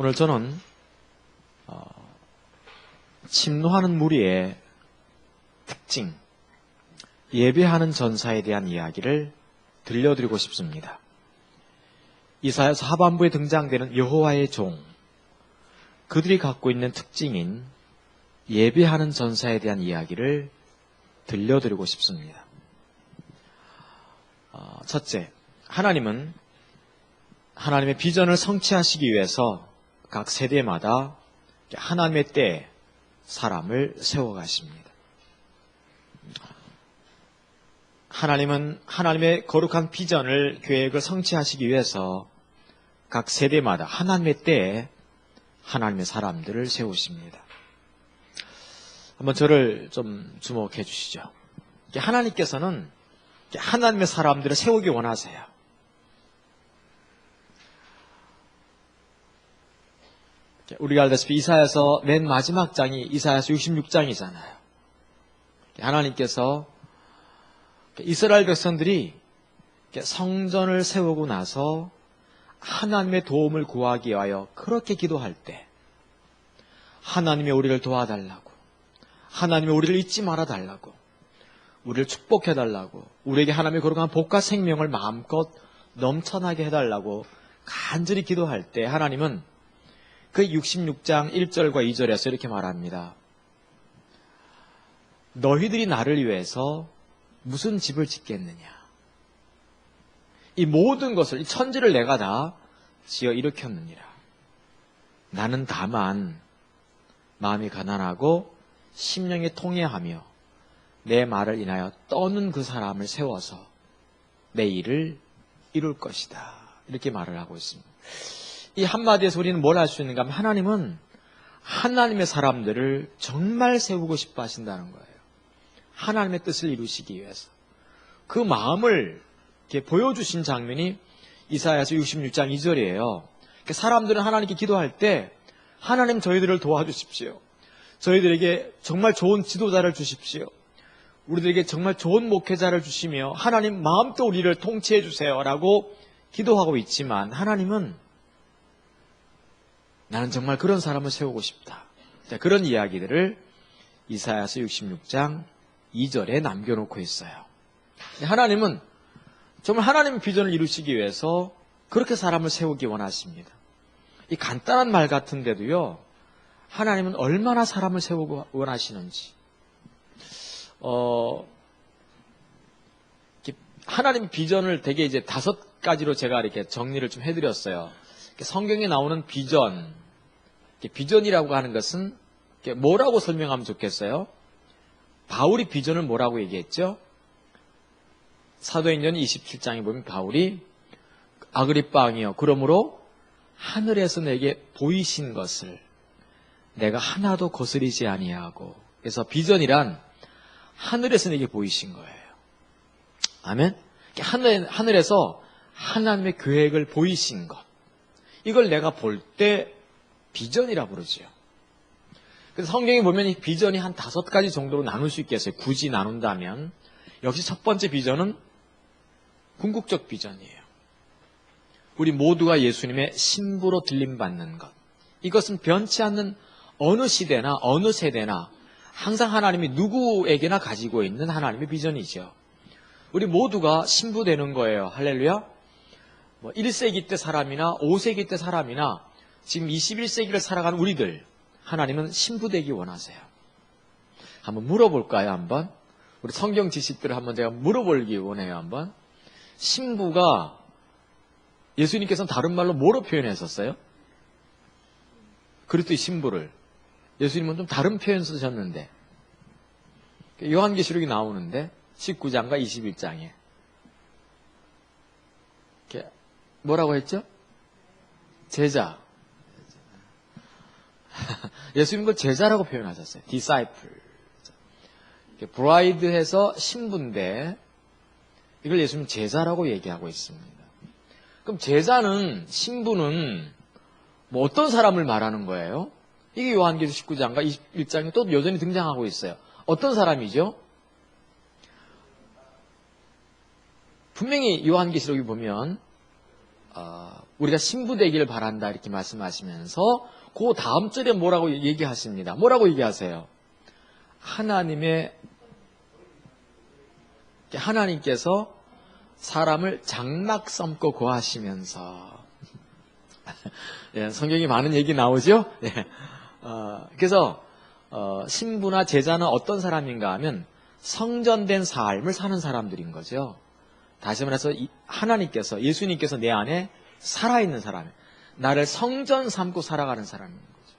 오늘 저는 침노하는 무리의 특징, 예배하는 전사에 대한 이야기를 들려드리고 싶습니다. 이사야서 하반부에 등장되는 여호와의 종, 그들이 갖고 있는 특징인 예배하는 전사에 대한 이야기를 들려드리고 싶습니다. 첫째, 하나님은 하나님의 비전을 성취하시기 위해서 각 세대마다 하나님의 때에 사람을 세워가십니다. 하나님은 하나님의 거룩한 비전을, 계획을 성취하시기 위해서 각 세대마다 하나님의 때에 하나님의 사람들을 세우십니다. 한번 저를 좀 주목해 주시죠. 하나님께서는 하나님의 사람들을 세우기 원하세요. 우리가 알다시피 이사야서 맨 마지막 장이 이사야서 66장이잖아요. 하나님께서 이스라엘 백성들이 성전을 세우고 나서 하나님의 도움을 구하기 위하여 그렇게 기도할 때 하나님이 우리를 도와달라고, 하나님이 우리를 잊지 말아달라고, 우리를 축복해달라고, 우리에게 하나님의 거룩한 복과 생명을 마음껏 넘쳐나게 해달라고 간절히 기도할 때 하나님은 그 66장 1절과 2절에서 이렇게 말합니다. 너희들이 나를 위해서 무슨 집을 짓겠느냐? 이 모든 것을, 이 천지를 내가 다 지어 일으켰느니라. 나는 다만 마음이 가난하고 심령이 통회하며 내 말을 인하여 떠는 그 사람을 세워서 내 일을 이룰 것이다. 이렇게 말을 하고 있습니다. 이 한마디에서 우리는 뭘 할 수 있는가 하면 하나님은 하나님의 사람들을 정말 세우고 싶어 하신다는 거예요. 하나님의 뜻을 이루시기 위해서. 그 마음을 이렇게 보여주신 장면이 이사야서 66장 2절이에요. 사람들은 하나님께 기도할 때 하나님 저희들을 도와주십시오. 저희들에게 정말 좋은 지도자를 주십시오. 우리들에게 정말 좋은 목회자를 주시며 하나님 마음껏 우리를 통치해 주세요 라고 기도하고 있지만 하나님은 나는 정말 그런 사람을 세우고 싶다. 그런 이야기들을 이사야서 66장 2절에 남겨놓고 있어요. 하나님은 정말 하나님의 비전을 이루시기 위해서 그렇게 사람을 세우기 원하십니다. 이 간단한 말 같은데도요, 하나님은 얼마나 사람을 세우고 원하시는지. 하나님의 비전을 되게 이제 5가지로 제가 이렇게 정리를 좀 해드렸어요. 성경에 나오는 비전, 비전이라고 하는 것은 뭐라고 설명하면 좋겠어요? 바울이 비전을 뭐라고 얘기했죠? 사도행전 27장에 보면 바울이 아그리빠 왕이여, 그러므로 하늘에서 내게 보이신 것을 내가 하나도 거스리지 아니하고. 그래서 비전이란 하늘에서 내게 보이신 거예요. 아멘? 하늘에서 하나님의 계획을 보이신 것, 이걸 내가 볼 때 비전이라 부르지요. 그래서 성경에 보면 이 비전이 한 5가지 정도로 나눌 수 있겠어요. 굳이 나눈다면. 역시 첫 번째 비전은 궁극적 비전이에요. 우리 모두가 예수님의 신부로 들림받는 것. 이것은 변치 않는 어느 시대나 어느 세대나 항상 하나님이 누구에게나 가지고 있는 하나님의 비전이죠. 우리 모두가 신부 되는 거예요. 할렐루야. 1세기 때 사람이나 5세기 때 사람이나 지금 21세기를 살아가는 우리들, 하나님은 신부 되기 원하세요. 한번 물어볼까요? 한번 우리 성경 지식들을 한번 제가 물어보기 원해요. 한번 신부가 예수님께서는 다른 말로 뭐로 표현했었어요? 그리스도의 신부를. 예수님은 좀 다른 표현 쓰셨는데, 요한계시록이 나오는데 19장과 21장에 뭐라고 했죠? 제자. 예수님 걸 제자라고 표현하셨어요. disciple. 브라이드해서 신부인데 이걸 예수님 제자라고 얘기하고 있습니다. 그럼 제자는, 신부는 뭐 어떤 사람을 말하는 거예요? 이게 요한계시록 19장과 21장에 또 여전히 등장하고 있어요. 어떤 사람이죠? 분명히 요한계시록에 보면 우리가 신부 되기를 바란다 이렇게 말씀하시면서 그 다음 절에 뭐라고 얘기하십니다. 뭐라고 얘기하세요? 하나님께서 사람을 장막 삼고 고하시면서 예, 성경에 많은 얘기 나오죠? 예. 그래서 신부나 제자는 어떤 사람인가 하면 성전된 삶을 사는 사람들인 거죠. 다시 말해서 하나님께서, 예수님께서 내 안에 살아있는 사람, 나를 성전 삼고 살아가는 사람인 거죠.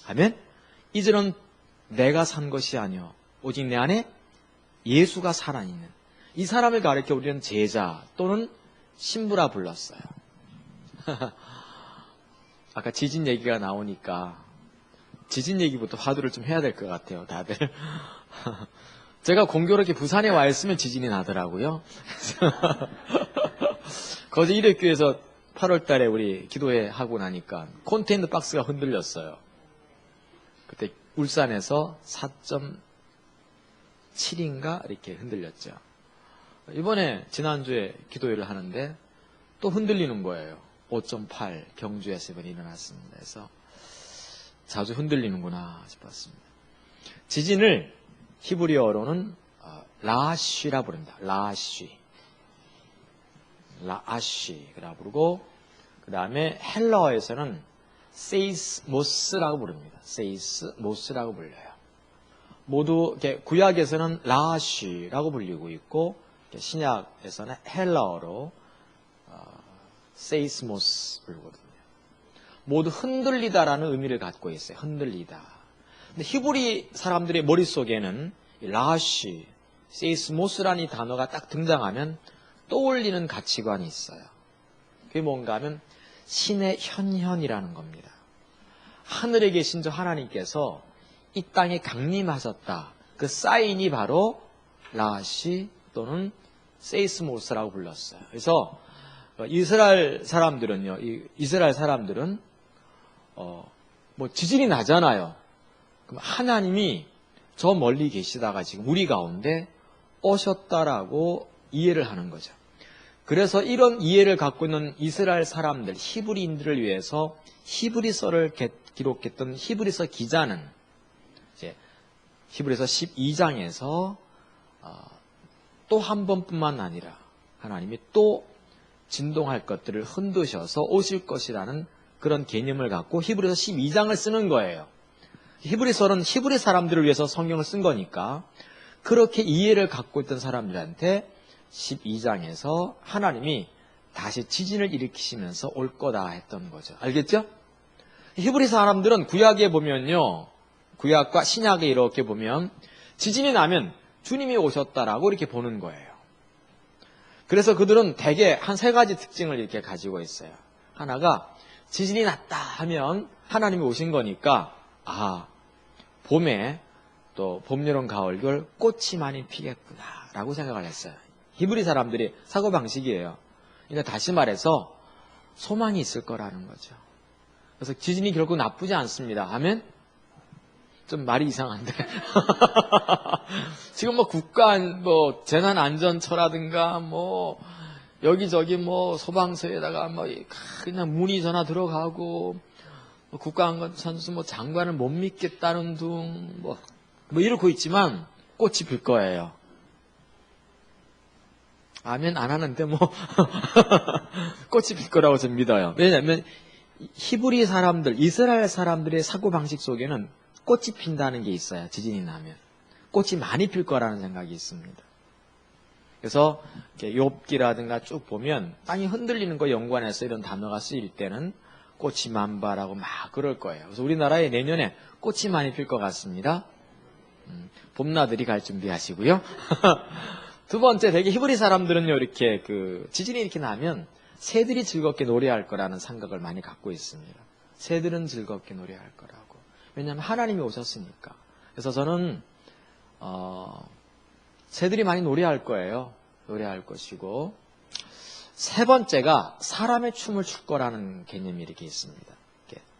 아멘? 이제는 내가 산 것이 아니요 오직 내 안에 예수가 살아있는 이 사람을 가리켜 우리는 제자 또는 신부라 불렀어요. 아까 지진 얘기가 나오니까 지진 얘기부터 화두를 좀 해야 될 것 같아요, 다들. 제가 공교롭게 부산에 와 있으면 지진이 나더라고요. 거제 일회교에서 8월 달에 우리 기도회 하고 나니까 컨테이너 박스가 흔들렸어요. 그때 울산에서 4.7인가 이렇게 흔들렸죠. 이번에 지난주에 기도회를 하는데 또 흔들리는 거예요. 5.8 경주에서 이번에 일어났습니다. 그래서 자주 흔들리는구나 싶었습니다. 지진을 히브리어로는 라쉬라 부릅니다. 라쉬라 부르고 그 다음에 헬라어에서는 세이스모스라고 부릅니다. 세이스모스라고 불려요. 모두 이렇게 구약에서는 라쉬라고 불리고 있고 신약에서는 헬라어로 세이스모스 부르거든요. 모두 흔들리다라는 의미를 갖고 있어요. 흔들리다. 근데 히브리 사람들의 머릿속에는 라쉬, 세이스모스라는 이 단어가 딱 등장하면 떠올리는 가치관이 있어요. 그게 뭔가 하면 신의 현현이라는 겁니다. 하늘에 계신 저 하나님께서 이 땅에 강림하셨다. 그 사인이 바로 라쉬 또는 세이스모스라고 불렀어요. 그래서 이스라엘 사람들은 뭐 지진이 나잖아요. 그럼 하나님이 저 멀리 계시다가 지금 우리 가운데 오셨다라고 이해를 하는 거죠. 그래서 이런 이해를 갖고 있는 이스라엘 사람들, 히브리인들을 위해서 히브리서를 기록했던 히브리서 기자는 이제 히브리서 12장에서 또 한 번뿐만 아니라 하나님이 또 진동할 것들을 흔드셔서 오실 것이라는 그런 개념을 갖고 히브리서 12장을 쓰는 거예요. 히브리서는 히브리 사람들을 위해서 성경을 쓴 거니까 그렇게 이해를 갖고 있던 사람들한테 12장에서 하나님이 다시 지진을 일으키시면서 올 거다 했던 거죠. 알겠죠? 히브리 사람들은 구약에 보면요. 구약과 신약에 이렇게 보면 지진이 나면 주님이 오셨다라고 이렇게 보는 거예요. 그래서 그들은 대개 한 세 가지 특징을 이렇게 가지고 있어요. 하나가 지진이 났다 하면 하나님이 오신 거니까 봄에 또 봄, 여름, 가을, 겨울 꽃이 많이 피겠구나 라고 생각을 했어요. 히브리 사람들이 사고방식이에요. 그러니까 다시 말해서 소망이 있을 거라는 거죠. 그래서 지진이 결국 나쁘지 않습니다. 아멘? 좀 말이 이상한데. 지금 뭐 국가 재난안전처라든가 여기저기 소방서에다가 그냥 문의 전화 들어가고 국가안전처 장관을 못 믿겠다는 둥 이러고 있지만 꽃이 필 거예요. 아멘 안 하는데 꽃이 필 거라고 저는 믿어요. 왜냐하면 히브리 사람들, 이스라엘 사람들의 사고방식 속에는 꽃이 핀다는 게 있어요. 지진이 나면. 꽃이 많이 필 거라는 생각이 있습니다. 그래서 욥기라든가 쭉 보면 땅이 흔들리는 거 연관해서 이런 단어가 쓰일 때는 꽃이 만발하고 막 그럴 거예요. 그래서 우리나라에 내년에 꽃이 많이 필 것 같습니다. 봄나들이 갈 준비하시고요. 두 번째, 되게 히브리 사람들은요, 이렇게 지진이 이렇게 나면 새들이 즐겁게 노래할 거라는 생각을 많이 갖고 있습니다. 새들은 즐겁게 노래할 거라고. 왜냐하면 하나님이 오셨으니까. 그래서 저는 새들이 많이 노래할 거예요. 노래할 것이고, 세 번째가 사람의 춤을 출 거라는 개념이 이렇게 있습니다.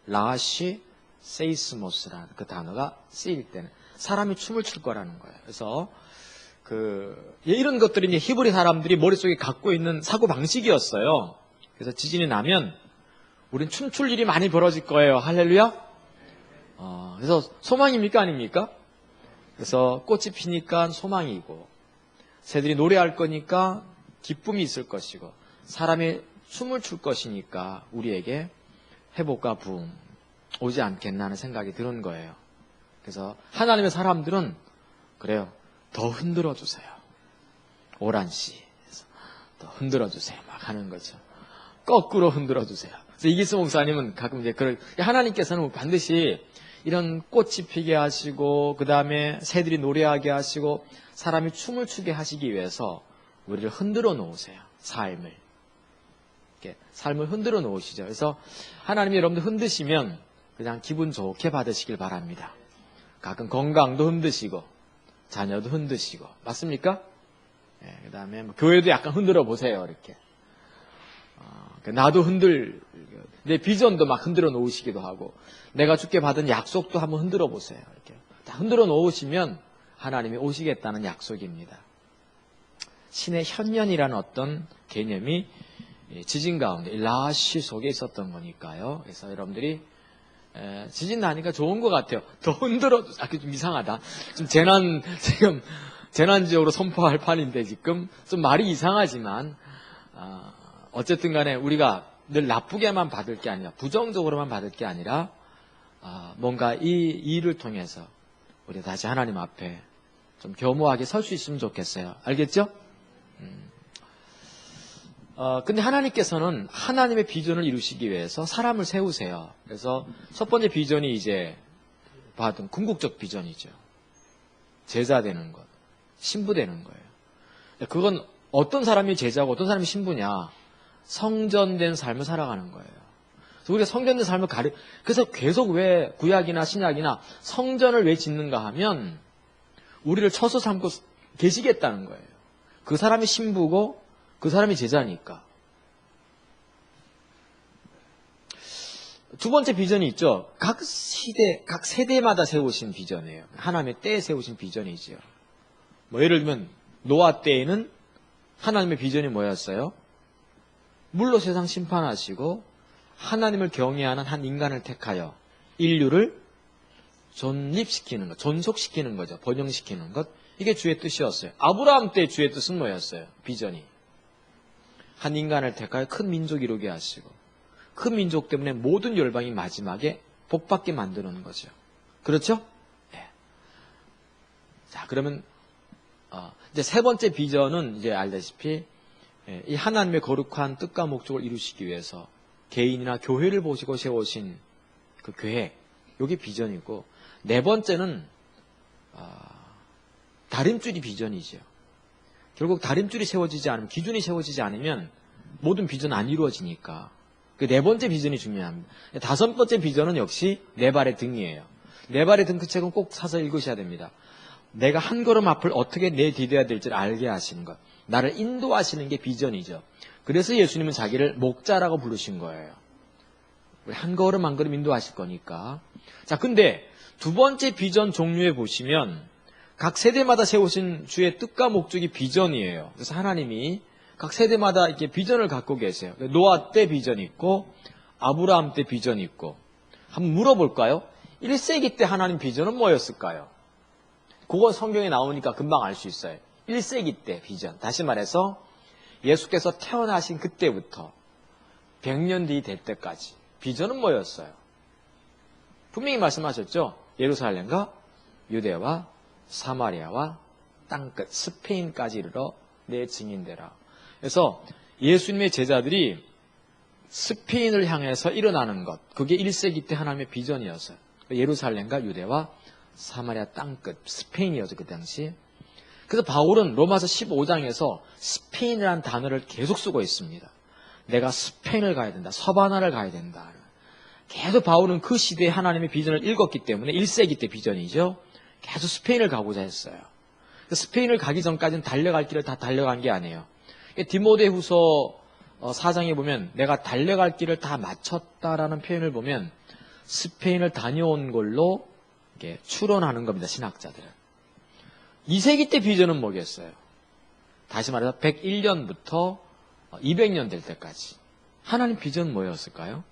라시 세이스모스라는 그 단어가 쓰일 때는 사람이 춤을 출 거라는 거예요. 그래서 이런 것들이 이제 히브리 사람들이 머릿속에 갖고 있는 사고 방식이었어요. 그래서 지진이 나면 우린 춤출 일이 많이 벌어질 거예요. 할렐루야. 그래서 소망입니까 아닙니까? 그래서 꽃이 피니까 소망이고, 새들이 노래할 거니까 기쁨이 있을 것이고, 사람이 춤을 출 것이니까 우리에게 회복과 부흥 오지 않겠나 하는 생각이 드는 거예요. 그래서 하나님의 사람들은 그래요. 더 흔들어 주세요. 오란씨. 더 흔들어 주세요. 막 하는 거죠. 거꾸로 흔들어 주세요. 그래서 이기수 목사님은 가끔 이제 하나님께서는 반드시 이런 꽃이 피게 하시고, 그 다음에 새들이 노래하게 하시고, 사람이 춤을 추게 하시기 위해서 우리를 흔들어 놓으세요. 삶을. 이렇게 삶을 흔들어 놓으시죠. 그래서 하나님이 여러분들 흔드시면 그냥 기분 좋게 받으시길 바랍니다. 가끔 건강도 흔드시고, 자녀도 흔드시고, 맞습니까? 네, 그 다음에 교회도 약간 흔들어 보세요. 이렇게. 나도 내 비전도 막 흔들어 놓으시기도 하고, 내가 주께 받은 약속도 한번 흔들어 보세요. 이렇게 다 흔들어 놓으시면 하나님이 오시겠다는 약속입니다. 신의 현년이라는 어떤 개념이 지진 가운데 라시 속에 있었던 거니까요. 그래서 여러분들이 지진 나니까 좋은 것 같아요. 더 흔들어, 좀 이상하다. 지금 재난지역으로 선포할 판인데 지금 좀 말이 이상하지만, 어쨌든 간에 우리가 늘 나쁘게만 받을 게 아니라, 부정적으로만 받을 게 아니라, 뭔가 이 일을 통해서 우리 다시 하나님 앞에 좀 겸허하게 설 수 있으면 좋겠어요. 알겠죠? 근데 하나님께서는 하나님의 비전을 이루시기 위해서 사람을 세우세요. 그래서 첫 번째 비전이 이제 받은 궁극적 비전이죠. 제자 되는 것, 신부 되는 거예요. 그건 어떤 사람이 제자고 어떤 사람이 신부냐? 성전된 삶을 살아가는 거예요. 그래서 우리가 성전된 삶을 그래서 계속 왜 구약이나 신약이나 성전을 왜 짓는가 하면 우리를 처소 삼고 계시겠다는 거예요. 그 사람이 신부고 그 사람이 제자니까. 두 번째 비전이 있죠. 각 시대, 각 세대마다 세우신 비전이에요. 하나님의 때에 세우신 비전이죠. 예를 들면 노아 때에는 하나님의 비전이 뭐였어요? 물로 세상 심판하시고 하나님을 경외하는 한 인간을 택하여 인류를 존립시키는 것, 존속시키는 거죠. 번영시키는 것. 이게 주의 뜻이었어요. 아브라함 때 주의 뜻은 뭐였어요? 비전이. 한 인간을 택하여 큰 민족 이루게 하시고 그 민족 때문에 모든 열방이 마지막에 복받게 만드는 거죠. 그렇죠? 네. 자, 그러면 이제 세 번째 비전은 이제 알다시피 이 하나님의 거룩한 뜻과 목적을 이루시기 위해서 개인이나 교회를 보시고 세우신 그 계획, 이게 비전이고, 네 번째는 다림줄이 비전이죠. 결국 다림줄이 세워지지 않으면, 기준이 세워지지 않으면 모든 비전은 안 이루어지니까 그 네 번째 비전이 중요합니다. 다섯 번째 비전은 역시 네 발의 등이에요. 네 발의 등 그 책은 꼭 사서 읽으셔야 됩니다. 내가 한 걸음 앞을 어떻게 내디뎌야 될지를 알게 하시는 것, 나를 인도하시는 게 비전이죠. 그래서 예수님은 자기를 목자라고 부르신 거예요. 한 걸음 한 걸음 인도하실 거니까. 자, 근데 두 번째 비전 종류에 보시면 각 세대마다 세우신 주의 뜻과 목적이 비전이에요. 그래서 하나님이 각 세대마다 이렇게 비전을 갖고 계세요. 노아 때 비전이 있고 아브라함 때 비전이 있고. 한번 물어볼까요? 1세기 때 하나님 비전은 뭐였을까요? 그거 성경에 나오니까 금방 알 수 있어요. 1세기 때 비전. 다시 말해서 예수께서 태어나신 그때부터 100년 뒤 될 때까지 비전은 뭐였어요? 분명히 말씀하셨죠. 예루살렘과 유대와 사마리아와 땅끝 스페인까지 이르러 내 증인되라. 그래서 예수님의 제자들이 스페인을 향해서 일어나는 것, 그게 1세기 때 하나님의 비전이었어요. 예루살렘과 유대와 사마리아 땅끝 스페인이었죠, 그 당시. 그래서 바울은 로마서 15장에서 스페인이라는 단어를 계속 쓰고 있습니다. 내가 스페인을 가야 된다, 서바나를 가야 된다. 계속 바울은 그 시대에 하나님의 비전을 읽었기 때문에 1세기 때 비전이죠. 계속 스페인을 가고자 했어요. 스페인을 가기 전까지는 달려갈 길을 다 달려간 게 아니에요. 디모데후서 4장에 보면 내가 달려갈 길을 다 마쳤다라는 표현을 보면 스페인을 다녀온 걸로 이렇게 추론하는 겁니다. 신학자들은. 2세기 때 비전은 뭐겠어요? 다시 말해서 101년부터 200년 될 때까지 하나님 비전 뭐였을까요?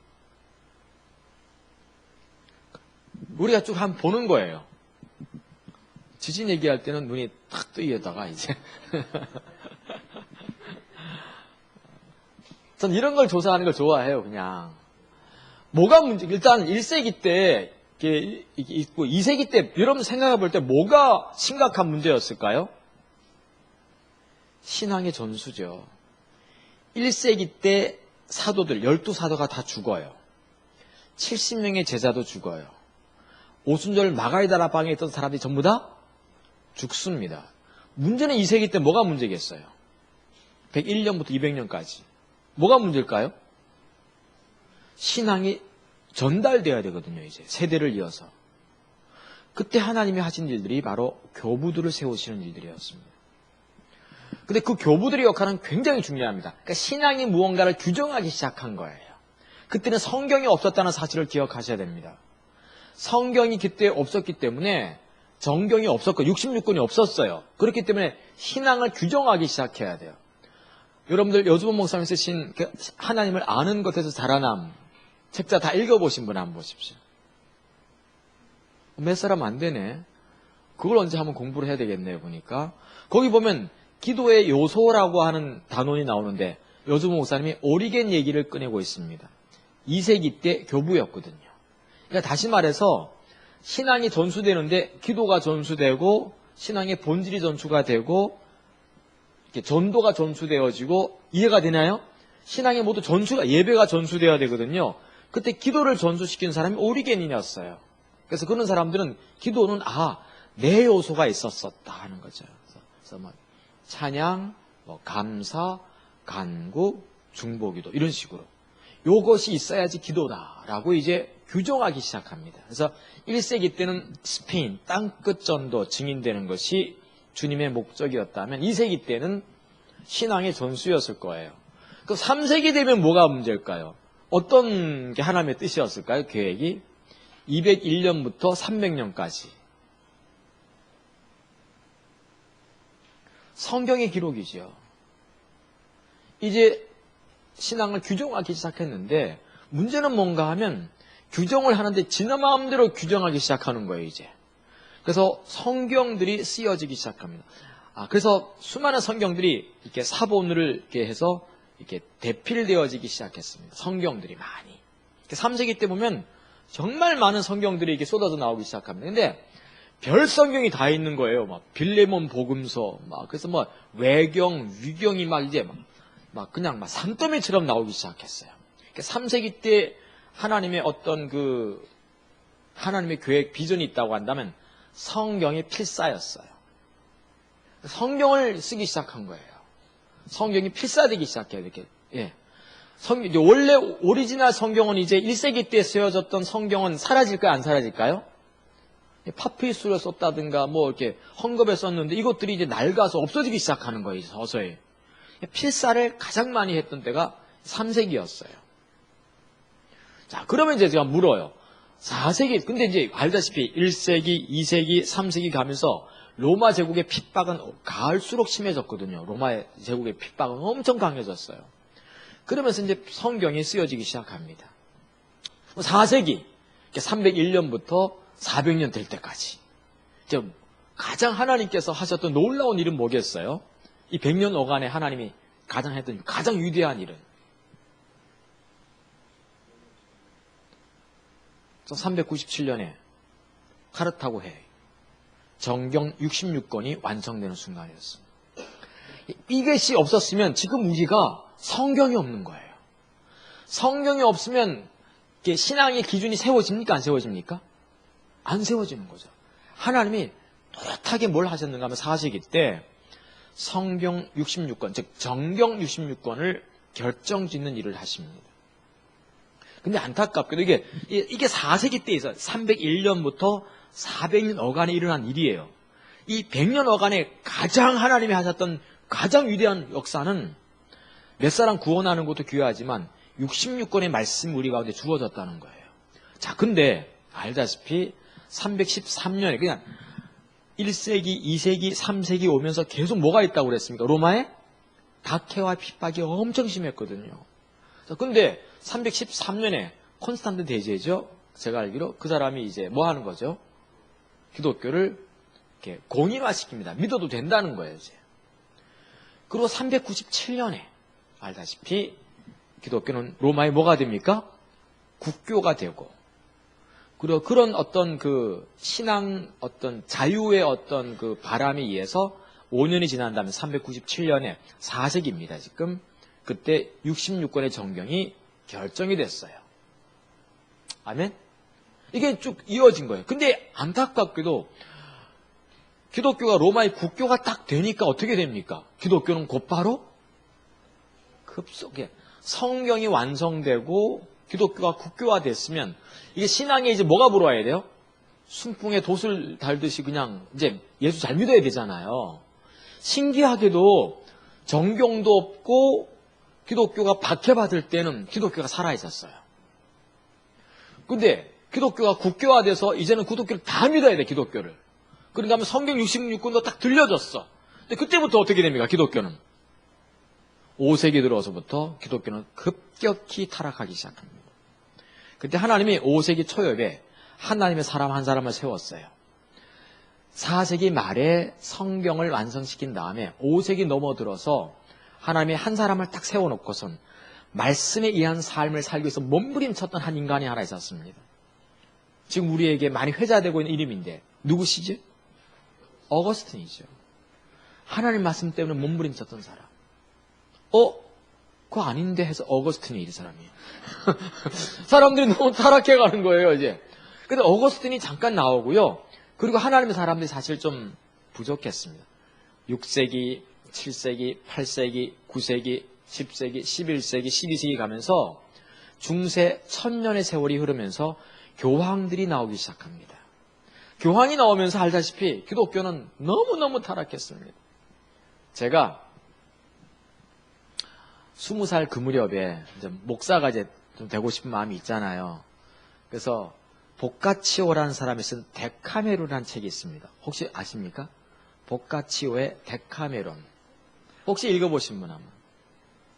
우리가 쭉 한번 보는 거예요. 지진 얘기할 때는 눈이 탁 뜨이다가 이제 전 이런 걸 조사하는 걸 좋아해요. 그냥 뭐가 문제? 일단 1세기 때 있고 2세기 때 여러분 생각해 볼 때 뭐가 심각한 문제였을까요? 신앙의 전수죠. 1세기 때 사도들 12사도가 다 죽어요. 70명의 제자도 죽어요. 오순절 마가이다라 방에 있던 사람들이 전부 다 죽습니다. 문제는 2세기 때 뭐가 문제겠어요? 101년부터 200년까지. 뭐가 문제일까요? 신앙이 전달돼야 되거든요, 이제. 세대를 이어서. 그때 하나님이 하신 일들이 바로 교부들을 세우시는 일들이었습니다. 근데 그 교부들의 역할은 굉장히 중요합니다. 그러니까 신앙이 무언가를 규정하기 시작한 거예요. 그때는 성경이 없었다는 사실을 기억하셔야 됩니다. 성경이 그때 없었기 때문에 정경이 없었고 66권이 없었어요. 그렇기 때문에 신앙을 규정하기 시작해야 돼요. 여러분들 여주본 목사님 쓰신 하나님을 아는 것에서 자라남 책자 다 읽어보신 분 한번 보십시오. 몇 사람 안 되네. 그걸 언제 한번 공부를 해야 되겠네요. 보니까 거기 보면 기도의 요소라고 하는 단원이 나오는데 여주본 목사님이 오리겐 얘기를 꺼내고 있습니다. 2세기 때 교부였거든요. 그러니까 다시 말해서 신앙이 전수되는데 기도가 전수되고 신앙의 본질이 전수가 되고 이렇게 전도가 전수되어지고 이해가 되나요? 신앙의 모두 전수가 예배가 전수되어야 되거든요. 그때 기도를 전수시킨 사람이 오리겐이었어요. 그래서 그런 사람들은 기도는 내 요소가 있었었다 하는 거죠. 그래서 뭐 찬양, 뭐 감사, 간구, 중보기도 이런 식으로 요것이 있어야지 기도다라고 이제 규정하기 시작합니다. 그래서 1세기 때는 스페인 땅끝 전도 증인되는 것이 주님의 목적이었다면 2세기 때는 신앙의 전수였을 거예요. 그 3세기 되면 뭐가 문제일까요? 어떤 게 하나님의 뜻이었을까요? 계획이 201년부터 300년까지 성경의 기록이죠. 이제 신앙을 규정하기 시작했는데 문제는 뭔가 하면 규정을 하는데 지네 마음대로 규정하기 시작하는 거예요, 이제. 그래서 성경들이 쓰여지기 시작합니다. 그래서 수많은 성경들이 이렇게 사본을 이렇게 해서 이렇게 대필되어지기 시작했습니다. 성경들이 많이. 3세기 때 보면 정말 많은 성경들이 이렇게 쏟아져 나오기 시작합니다. 근데 별 성경이 다 있는 거예요. 막 빌레몬 복음서, 그래서 외경, 위경이 이제 그냥 산더미처럼 나오기 시작했어요. 3세기 때 하나님의 어떤 하나님의 계획, 비전이 있다고 한다면 성경이 필사였어요. 성경을 쓰기 시작한 거예요. 성경이 필사되기 시작해요, 이렇게. 예. 원래 오리지널 성경은 이제 1세기 때 쓰여졌던 성경은 사라질까요, 안 사라질까요? 파피루스를 썼다든가 이렇게 헝겊에 썼는데 이것들이 이제 낡아서 없어지기 시작하는 거예요, 서서히. 필사를 가장 많이 했던 때가 3세기였어요. 자, 그러면 이제 제가 물어요. 4세기, 근데 이제 알다시피 1세기, 2세기, 3세기 가면서 로마 제국의 핍박은 갈수록 심해졌거든요. 로마 제국의 핍박은 엄청 강해졌어요. 그러면서 이제 성경이 쓰여지기 시작합니다. 4세기, 301년부터 400년 될 때까지. 이제 가장 하나님께서 하셨던 놀라운 일은 뭐겠어요? 이 100년 어간에 하나님이 가장 했던 가장 위대한 일은 397년에 카르타고 해 정경 66권이 완성되는 순간이었습니다. 이것이 없었으면 지금 우리가 성경이 없는 거예요. 성경이 없으면 신앙의 기준이 세워집니까? 안 세워집니까? 안 세워지는 거죠. 하나님이 또렷하게 뭘 하셨는가 하면 4세기 때 성경 66권, 즉 정경 66권을 결정짓는 일을 하십니다. 근데 안타깝게도 이게 4세기 때 있어요. 301년부터 400년 어간에 일어난 일이에요. 이 100년 어간에 가장 하나님이 하셨던 가장 위대한 역사는 몇 사람 구원하는 것도 귀하지만 66권의 말씀이 우리 가운데 주어졌다는 거예요. 자, 근데 알다시피 313년에 그냥 1세기, 2세기, 3세기 오면서 계속 뭐가 있다고 그랬습니까? 로마에 박해와 핍박이 엄청 심했거든요. 근데 313년에 콘스탄틴 대제죠. 제가 알기로 그 사람이 이제 뭐 하는 거죠? 기독교를 이렇게 공인화시킵니다. 믿어도 된다는 거예요, 이제. 그리고 397년에 알다시피 기독교는 로마의 뭐가 됩니까? 국교가 되고, 그리고 그런 어떤 그 신앙 어떤 자유의 어떤 그 바람에 의해서 5년이 지난 다음에 397년에 4세기입니다, 지금. 그때 66권의 정경이 결정이 됐어요. 아멘? 이게 쭉 이어진 거예요. 근데 안타깝게도 기독교가 로마의 국교가 딱 되니까 어떻게 됩니까? 기독교는 곧바로 급속에 성경이 완성되고 기독교가 국교화됐으면 이게 신앙에 이제 뭐가 불어와야 돼요? 순풍에 돛을 달듯이 그냥 이제 예수 잘 믿어야 되잖아요. 신기하게도 정경도 없고 기독교가 박해받을 때는 기독교가 살아있었어요. 근데 기독교가 국교화돼서 이제는 기독교를 다 믿어야 돼, 기독교를. 그러니까 하면 성경 66권도 딱 들려줬어. 근데 그때부터 어떻게 됩니까, 기독교는? 5세기 들어서부터 기독교는 급격히 타락하기 시작합니다. 그때 하나님이 5세기 초엽에 하나님의 사람 한 사람을 세웠어요. 4세기 말에 성경을 완성시킨 다음에 5세기 넘어들어서 하나님이 한 사람을 딱 세워놓고선 말씀에 의한 삶을 살기 위해서 몸부림쳤던 한 인간이 하나 있었습니다. 지금 우리에게 많이 회자되고 있는 이름인데 누구시죠? 어거스틴이죠. 하나님 말씀 때문에 몸부림쳤던 사람. 그거 아닌데 해서 어거스틴이 이 사람이. 사람들이 너무 타락해가는 거예요, 이제. 근데 어거스틴이 잠깐 나오고요. 그리고 하나님의 사람들이 사실 좀 부족했습니다. 6세기, 7세기, 8세기, 9세기, 10세기, 11세기, 12세기 가면서 중세 1000년의 세월이 흐르면서 교황들이 나오기 시작합니다. 교황이 나오면서 알다시피 기독교는 너무너무 타락했습니다. 제가 20살 그 무렵에 이제 목사가 이제 좀 되고 싶은 마음이 있잖아요. 그래서 보카치오라는 사람이 쓴 데카메론이라는 책이 있습니다. 혹시 아십니까? 보카치오의 데카메론. 혹시 읽어보신 분 한번?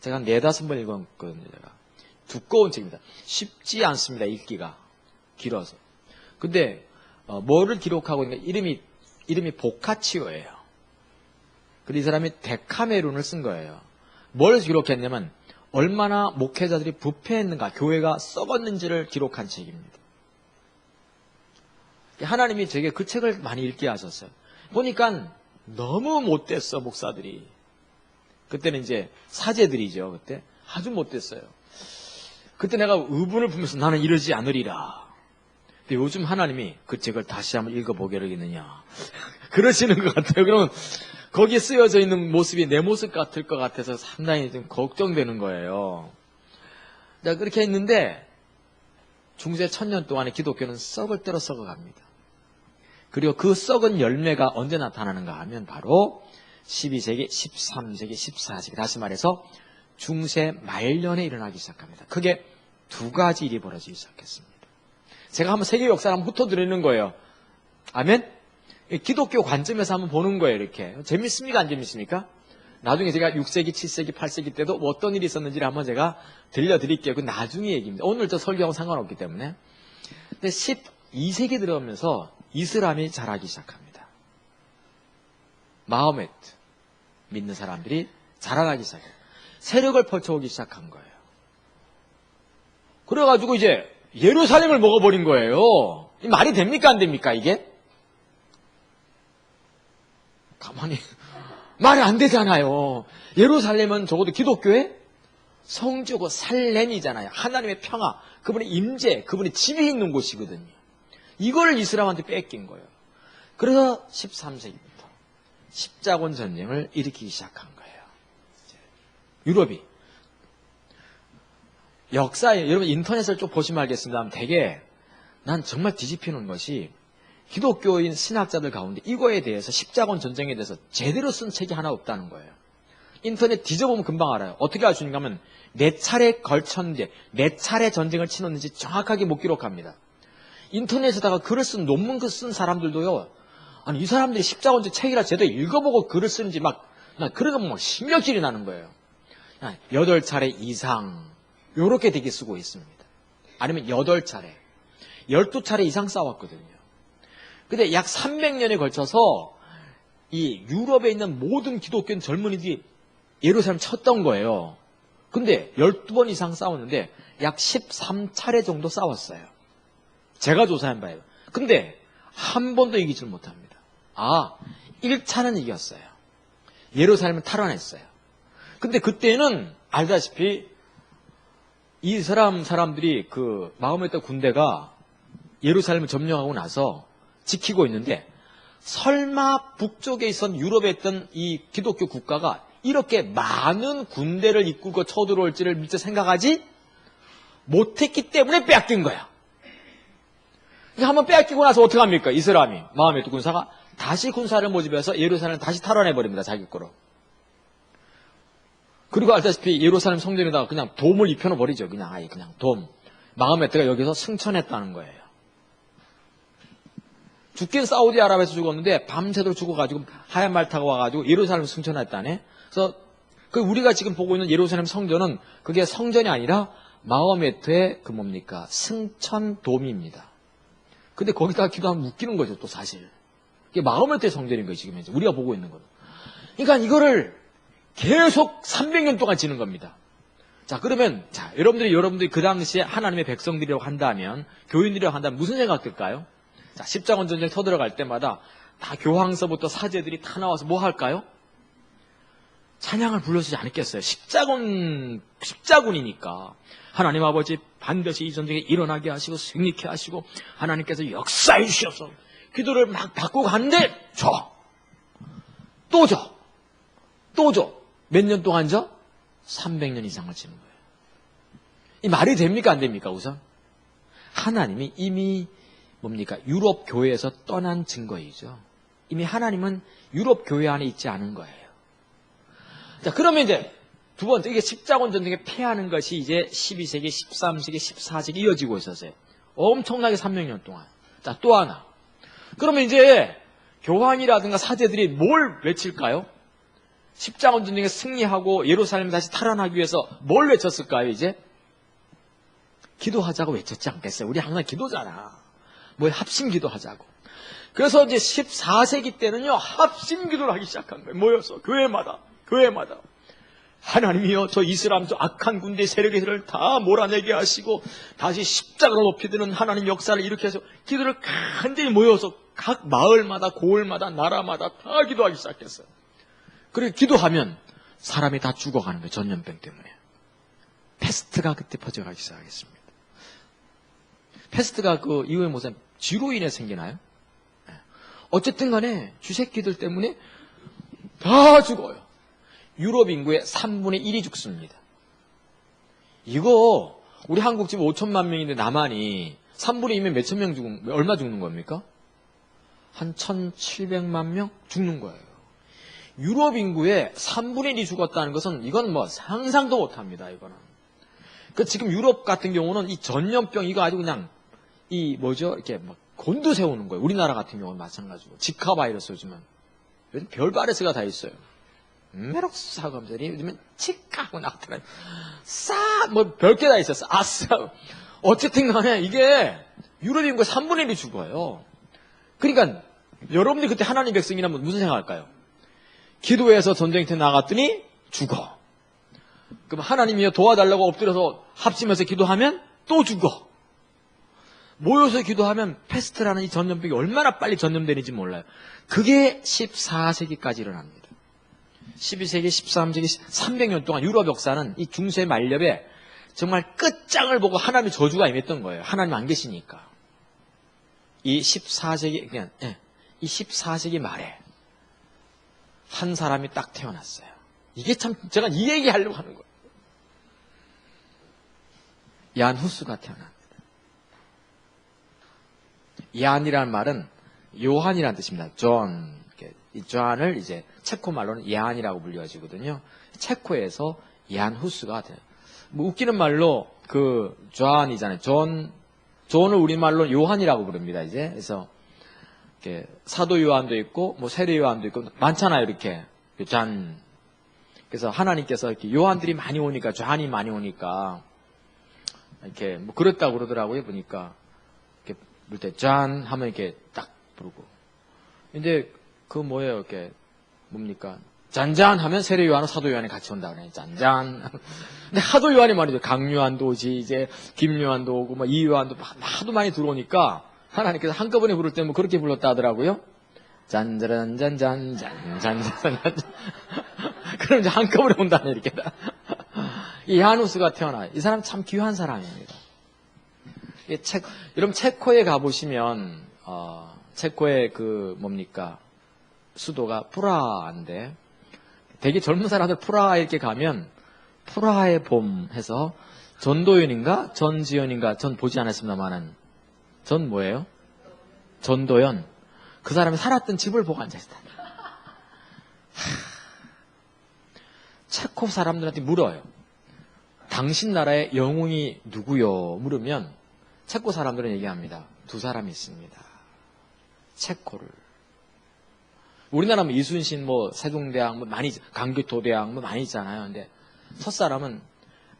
제가 한 4-5번 읽었거든요. 제가. 두꺼운 책입니다. 쉽지 않습니다. 읽기가. 길어서. 근데 뭐를 기록하고 있는가? 이름이 보카치오예요. 그리고 이 사람이 데카메론을 쓴 거예요. 뭘 기록했냐면 얼마나 목회자들이 부패했는가, 교회가 썩었는지를 기록한 책입니다. 하나님이 제게 그 책을 많이 읽게 하셨어요. 보니까 너무 못됐어, 목사들이. 그때는 이제 사제들이죠. 그때 아주 못됐어요. 그때 내가 의분을 품면서 나는 이러지 않으리라. 근데 요즘 하나님이 그 책을 다시 한번 읽어보겠느냐 그러시는 것 같아요. 그러면 거기에 쓰여져 있는 모습이 내 모습 같을 것 같아서 상당히 좀 걱정되는 거예요. 자, 그렇게 했는데 중세 1000년 동안에 기독교는 썩을 대로 썩어갑니다. 그리고 그 썩은 열매가 언제 나타나는가 하면 바로 12세기, 13세기, 14세기, 다시 말해서 중세 말년에 일어나기 시작합니다. 크게 두 가지 일이 벌어지기 시작했습니다. 제가 한번 세계 역사를 한번 훑어드리는 거예요. 아멘? 기독교 관점에서 한번 보는 거예요, 이렇게. 재밌습니까? 안 재밌습니까? 나중에 제가 6세기, 7세기, 8세기 때도 뭐 어떤 일이 있었는지를 한번 제가 들려드릴게요. 그 나중에 얘기입니다. 오늘 저 설교하고 상관없기 때문에. 근데 12세기 들어오면서 이슬람이 자라기 시작합니다. 마호메트 믿는 사람들이 자라나기 시작해요. 세력을 펼쳐오기 시작한 거예요. 그래가지고 이제 예루살렘을 먹어버린 거예요. 말이 됩니까? 안 됩니까? 이게? 가만히 말이 안 되잖아요. 예루살렘은 적어도 기독교의 성지고 살렘이잖아요. 하나님의 평화, 그분의 임재, 그분의 집이 있는 곳이거든요. 이걸 이슬람한테 뺏긴 거예요. 그래서 13세기부터 십자군 전쟁을 일으키기 시작한 거예요. 유럽이. 역사에, 여러분 인터넷을 좀 보시면 알겠습니다. 되게 난 정말 뒤집히는 것이 기독교인 신학자들 가운데 이거에 대해서 십자군 전쟁에 대해서 제대로 쓴 책이 하나 없다는 거예요. 인터넷 뒤져보면 금방 알아요. 어떻게 알 수 있는가 하면 4차례 걸쳤는지 4차례 전쟁을 치렀는지 정확하게 못 기록합니다. 인터넷에다가 글을 쓴 논문 쓴 사람들도요. 아니 이 사람들이 십자군 전쟁 책이라 제대로 읽어보고 글을 쓰는지 막 그런 거 막 신경질이 나는 거예요. 8차례 이상 요렇게 되게 쓰고 있습니다. 아니면 8차례, 12차례 이상 싸웠거든요. 근데 약 300년에 걸쳐서 이 유럽에 있는 모든 기독교 젊은이들이 예루살렘 쳤던 거예요. 근데 12번 이상 싸웠는데 약 13차례 정도 싸웠어요. 제가 조사한 바예요. 근데 한 번도 이기질 못합니다. 1차는 이겼어요. 예루살렘을 탈환했어요. 근데 그때는 알다시피 이스라엘 사람들이 그 마호메트 군대가 예루살렘을 점령하고 나서 지키고 있는데 설마 북쪽에 있던 유럽에 있던 이 기독교 국가가 이렇게 많은 군대를 이끌고 쳐들어올지를 미처 생각하지 못했기 때문에 빼앗긴 거야. 한번 빼앗기고 나서 어떻게 합니까? 이스라엘이 마호메트 군사가 다시 군사를 모집해서 예루살렘을 다시 탈환해버립니다. 자기 거로. 그리고 알다시피 예루살렘 성전에다가 그냥 돔을 입혀놓아버리죠. 그냥 아예 그냥 돔. 마호메트가 여기서 승천했다는 거예요. 죽긴 사우디아라비아에서 죽었는데 밤새도록 죽어가지고 하얀 말 타고 와가지고 예루살렘 승천했다네. 그래서 그 우리가 지금 보고 있는 예루살렘 성전은 그게 성전이 아니라 마호메트의 그 뭡니까? 승천돔입니다. 근데 거기다가 기도하면 웃기는 거죠, 또 사실. 이게 마호메트의 성전인 거예요, 지금 현재. 우리가 보고 있는 거는. 그러니까 이거를 계속 300년 동안 지는 겁니다. 자, 그러면, 자, 여러분들이 그 당시에 하나님의 백성들이라고 한다면, 교인들이라고 한다면 무슨 생각 들까요? 자, 십자군 전쟁 터들어갈 때마다 다 교황서부터 사제들이 다 나와서 뭐 할까요? 찬양을 불러주지 않겠어요. 십자군이니까. 하나님 아버지 반드시 이 전쟁에 일어나게 하시고 승리케 하시고 하나님께서 역사해 주셔서 기도를 막 받고 가는데 또 줘. 몇 년 동안 줘? 300년 이상을 지는 거예요. 이 말이 됩니까 안 됩니까 우선? 하나님이 이미 뭡니까? 유럽 교회에서 떠난 증거이죠. 이미 하나님은 유럽 교회 안에 있지 않은 거예요. 자, 그러면 이제 두 번째, 이게 십자군 전쟁에 패하는 것이 이제 12세기, 13세기, 14세기 이어지고 있었어요. 엄청나게 300년 동안. 자, 또 하나. 그러면 이제 교황이라든가 사제들이 뭘 외칠까요? 십자군 전쟁에 승리하고 예루살렘을 다시 탈환하기 위해서 뭘 외쳤을까요, 이제? 기도하자고 외쳤지 않겠어요? 우리 항상 기도잖아. 뭐 합심 기도하자고. 그래서 이제 14세기 때는요, 합심 기도를 하기 시작한 거예요. 모여서 교회마다. 하나님이여, 저 이슬람 저 악한 군대 세력들을 다 몰아내게 하시고 다시 십자가로 높이드는 하나님 역사를 일으켜서 기도를 간절히 모여서 각 마을마다 고을마다 나라마다 다 기도하기 시작했어요. 그리고 기도하면 사람이 다 죽어가는 거예요. 전염병 때문에. 패스트가 그때 퍼져가기 시작했습니다. 패스트가 그 이후에 무슨 쥐로 인해 생기나요? 어쨌든 간에 쥐새끼들 때문에 다 죽어요. 유럽 인구의 3분의 1이 죽습니다. 이거 우리 한국 지금 5천만 명인데 남한이 3분의 2면 몇천 명 얼마 죽는 겁니까? 한 1,700만 명 죽는 거예요. 유럽 인구의 3분의 1이 죽었다는 것은 이건 뭐 상상도 못합니다. 이거는. 그 지금 유럽 같은 경우는 이 전염병 이거 아주 그냥 이렇게 막 곤두세우는 거예요. 우리나라 같은 경우는 마찬가지고 지카 바이러스 요즘은 별 바이러스가 다 있어요. 메럭스 하고 하면서 요즘은 치카 하고 나타나요. 뭐 별게 다 있었어. 어쨌든 간에 이게 유럽 인구의 3분의 1이 죽어요. 그러니까 여러분들이 그때 하나님 백성이라면 무슨 생각할까요? 기도해서 전쟁터에 나갔더니 죽어. 그럼 하나님이여 도와달라고 엎드려서 합심해서 기도하면 또 죽어. 모여서 기도하면 패스트라는 이 전염병이 얼마나 빨리 전염되는지 몰라요. 그게 14세기까지 일어납니다. 12세기, 13세기, 300년 동안 유럽 역사는 이 중세 말렵에 정말 끝장을 보고 하나님의 저주가 임했던 거예요. 하나님 안 계시니까. 이 14세기 말에 한 사람이 딱 태어났어요. 이게 참 제가 이 얘기 하려고 하는 거예요. 얀 후스가 태어납니다. 얀이라는 말은 요한이라는 뜻입니다. 존. 이 존을 이제 체코 말로는 얀이라고 불려지거든요. 체코에서 얀 후스가 돼요. 뭐 웃기는 말로 그 존이잖아요. 존을 우리말로 요한이라고 부릅니다. 이제 그래서 이렇게 사도 요한도 있고 뭐 세례 요한도 있고 많잖아요. 이렇게 존. 그래서 하나님께서 이렇게 요한들이 많이 오니까 존이 많이 오니까 이렇게 뭐 그랬다고 그러더라고요. 보니까 이렇게 부를 때 짠 하면 이렇게 딱 부르고. 근데 그 뭐예요? 이렇게 뭡니까? 짠짠 하면 세례 요한은 사도 요한이 같이 온다 그래. 짠짠. 근데 하도 요한이 말이죠. 강요한도 오지, 이제 김요한도 오고, 뭐 이요한도 하도 많이 들어오니까 하나님께서 한꺼번에 부를 때 뭐 그렇게 불렀다 하더라고요. 짠짠짠짠짠짠짠짠. 그럼 이제 한꺼번에 온다네 이렇게. 이 야누스가 태어나요. 이 사람 참 귀한 사람입니다. 여러분 체코에 가보시면 체코의 그 뭡니까 수도가 프라하인데 되게 젊은 사람들 프라하 이렇게 가면 프라하의 봄 해서 전도연인가 전지연인가 전 보지 않았습니다만은 전 뭐예요? 전도연. 그 사람이 살았던 집을 보고 앉아있다. 체코 사람들한테 물어요. 당신 나라의 영웅이 누구요? 물으면 체코 사람들은 얘기합니다. 두 사람이 있습니다. 체코를. 우리나라는 이순신, 뭐 세종대왕, 뭐 많이 강교토대왕, 뭐 많이 있잖아요. 근데 첫사람은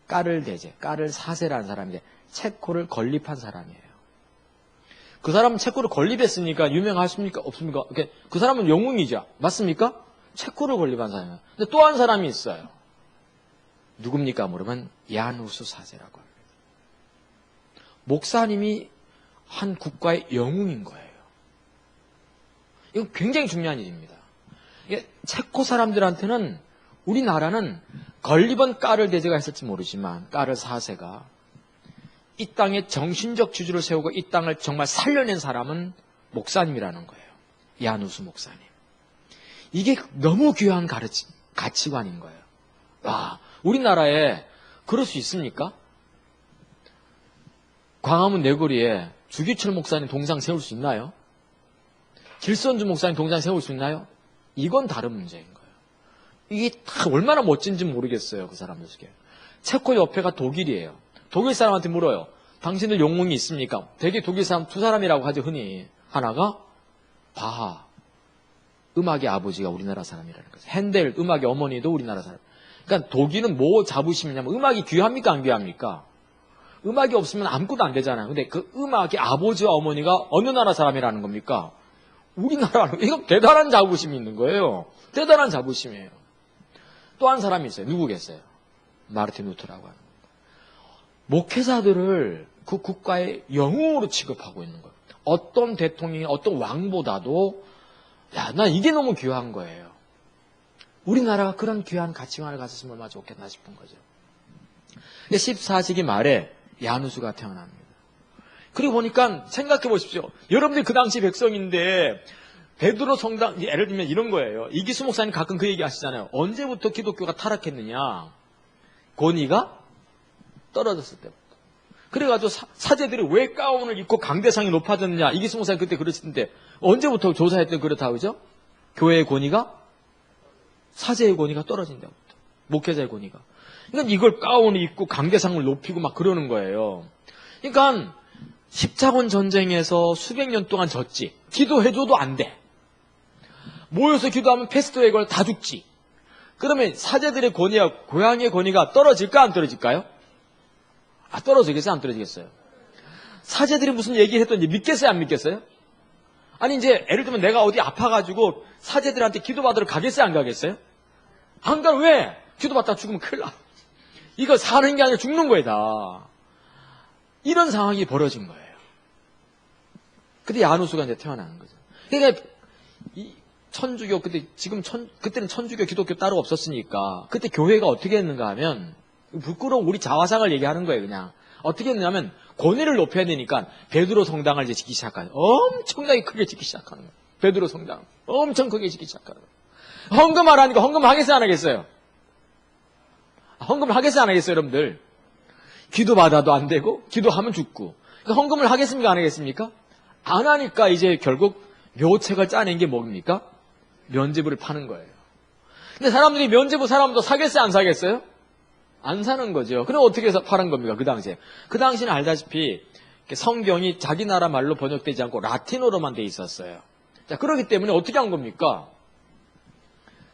까를 대제, 까를 사세라는 사람인데 체코를 건립한 사람이에요. 그 사람은 체코를 건립했으니까 유명하십니까? 없습니까? 그 사람은 영웅이죠. 맞습니까? 체코를 건립한 사람이에요. 근데 또 한 사람이 있어요. 누굽니까? 물으면 야누스 사제라고 합니다. 목사님이 한 국가의 영웅인 거예요. 이건 굉장히 중요한 일입니다. 체코 사람들한테는 우리나라는 건립은 까를 대제가 했을지 모르지만 까를 4세가 이 땅에 정신적 주주를 세우고 이 땅을 정말 살려낸 사람은 목사님이라는 거예요. 야누스 목사님. 이게 너무 귀한 가치관인 거예요. 와, 우리나라에 그럴 수 있습니까? 광화문 내거리에 주기철 목사님 동상 세울 수 있나요? 길선주 목사님 동상 세울 수 있나요? 이건 다른 문제인 거예요. 이게 다 얼마나 멋진지 모르겠어요. 그 사람들 중에. 체코 옆에가 독일이에요. 독일 사람한테 물어요. 당신들 영웅이 있습니까? 되게 독일 사람 두 사람이라고 하죠. 흔히. 하나가 바하. 음악의 아버지가 우리나라 사람이라는 거죠. 핸델 음악의 어머니도 우리나라 사람. 그러니까 독일은 뭐 자부심이냐면 음악이 귀합니까? 안 귀합니까? 음악이 없으면 아무것도 안 되잖아요. 근데 그 음악의 아버지와 어머니가 어느 나라 사람이라는 겁니까? 우리나라는. 이거 대단한 자부심이 있는 거예요. 대단한 자부심이에요. 또 한 사람이 있어요. 누구겠어요? 마르틴 루터라고 하는 겁니다. 목회자들을 그 국가의 영웅으로 취급하고 있는 거예요. 어떤 대통령이 어떤 왕보다도 야, 난 이게 너무 귀한 거예요. 우리나라가 그런 귀한 가치관을 가졌으면 얼마나 좋겠나 싶은 거죠. 14세기 말에 야누스가 태어납니다. 그리고 보니까 생각해 보십시오. 여러분들 그 당시 백성인데 베드로 성당, 예를 들면 이런 거예요. 이기수 목사님 가끔 그 얘기 하시잖아요. 언제부터 기독교가 타락했느냐? 권위가 떨어졌을 때부터. 그래가지고 사제들이 왜 가운을 입고 강대상이 높아졌느냐? 이기수 목사님 그때 그러시던데 언제부터 조사했더니 그렇다고 그죠? 교회의 권위가 사제의 권위가 떨어진다부터. 목회자의 권위가. 그러니까 이걸 가운을 입고 강대상을 높이고 막 그러는 거예요. 그러니까 십자군 전쟁에서 수백 년 동안 졌지. 기도해줘도 안 돼. 모여서 기도하면 패스트웨이 걸 다 죽지. 그러면 사제들의 권위와 고향의 권위가 떨어질까 안 떨어질까요? 떨어지겠어요? 안 떨어지겠어요? 사제들이 무슨 얘기를 했던지 믿겠어요? 안 믿겠어요? 아니 이제 예를 들면 내가 어디 아파가지고 사제들한테 기도받으러 가겠어요? 안 가겠어요? 안 가. 왜? 기도받다가 죽으면 큰일 나. 이거 사는 게 아니라 죽는 거예요 다. 이런 상황이 벌어진 거예요. 그때 야누스가 이제 태어나는 거죠. 그러니까 이 천주교 그때는 천주교 기독교 따로 없었으니까 그때 교회가 어떻게 했는가 하면 부끄러운 우리 자화상을 얘기하는 거예요. 그냥 어떻게 했냐면 권위를 높여야 되니까 베드로 성당을 이제 짓기 시작하는 엄청나게 크게 짓기 시작하는 거예요. 베드로 성당 엄청 크게 짓기 시작하는 거예요. 헌금하라니까 헌금하겠어요 안 하겠어요? 헌금을 하겠어요 안 하겠어요 여러분들? 기도받아도 안 되고 기도하면 죽고. 그러니까 헌금을 하겠습니까 안 하겠습니까? 안 하니까 이제 결국 묘책을 짜낸 게 뭡니까? 면죄부를 파는 거예요. 근데 사람들이 면죄부 사람도 사겠어요 안 사겠어요? 안 사는 거죠. 그럼 어떻게 해서 파는 겁니까 그 당시에? 그 당시는 알다시피 성경이 자기 나라 말로 번역되지 않고 라틴어로만 돼 있었어요. 자, 그렇기 때문에 어떻게 한 겁니까?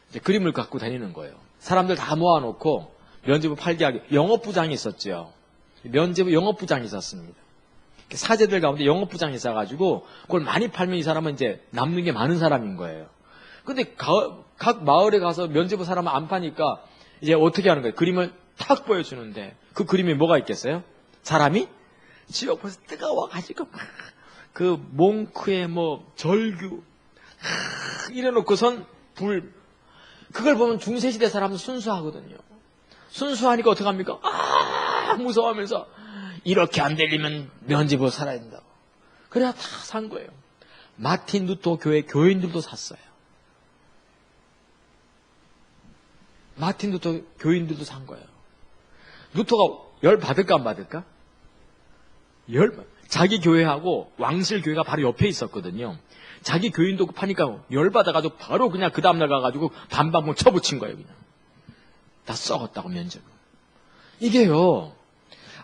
이제 그림을 갖고 다니는 거예요. 사람들 다 모아놓고 면죄부 팔게 하기. 영업부장이 있었죠. 면제부 영업부장이 있었습니다. 사제들 가운데 영업부장이 있어가지고 그걸 많이 팔면 이 사람은 이제 남는 게 많은 사람인 거예요. 근데 각 마을에 가서 면제부 사람 안 파니까 이제 어떻게 하는 거예요? 그림을 탁 보여주는데 그 그림에 뭐가 있겠어요? 사람이 지 옆에서 뜨거워가지고 막 그 몽크에 뭐 절규 이래놓고선 그걸 보면 중세시대 사람은 순수하거든요. 순수하니까 어떡합니까? 무서워하면서 이렇게 안 되려면 면제부 살아야 된다고. 그래야 다 산 거예요. 마틴 루터 교회 교인들도 샀어요. 마틴 루터 교인들도 산 거예요. 루터가 열 받을까 안 받을까? 자기 교회하고 왕실 교회가 바로 옆에 있었거든요. 자기 교인도 파니까 열 받아가지고 바로 그냥 그 다음날 가가지고 반방문 쳐붙인 거예요. 그냥 다 썩었다고 면제부. 이게요,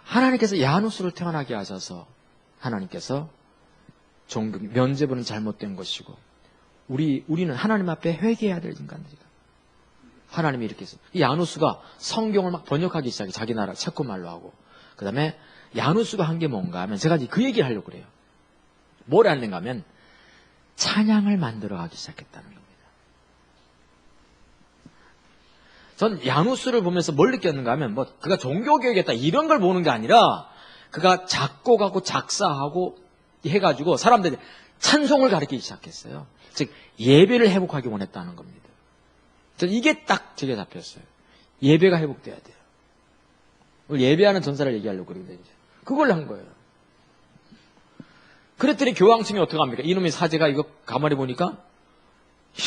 하나님께서 야누스를 태어나게 하셔서 하나님께서 면제부는 잘못된 것이고 우리는 하나님 앞에 회개해야 될 인간들이다. 하나님이 이렇게 했어요. 이 야누스가 성경을 막 번역하기 시작해. 자기 나라 체코 말로 하고. 그 다음에 야누스가 한 게 뭔가 하면 제가 그 얘기를 하려고 그래요. 뭘 하는가 하면 찬양을 만들어가기 시작했다는 겁니다. 전 야누스를 보면서 뭘 느꼈는가 하면 그가 종교교육했다 이런 걸 보는 게 아니라 그가 작곡하고 작사하고 해가지고 사람들이 찬송을 가르치기 시작했어요. 즉 예배를 회복하기 원했다는 겁니다. 전 이게 딱 제게 잡혔어요. 예배가 회복돼야 돼요. 오늘 예배하는 전사를 얘기하려고 그러는데 이제 그걸 한 거예요. 그랬더니 교황청이 어떻게 합니까? 이놈의 사제가 이거 가만히 보니까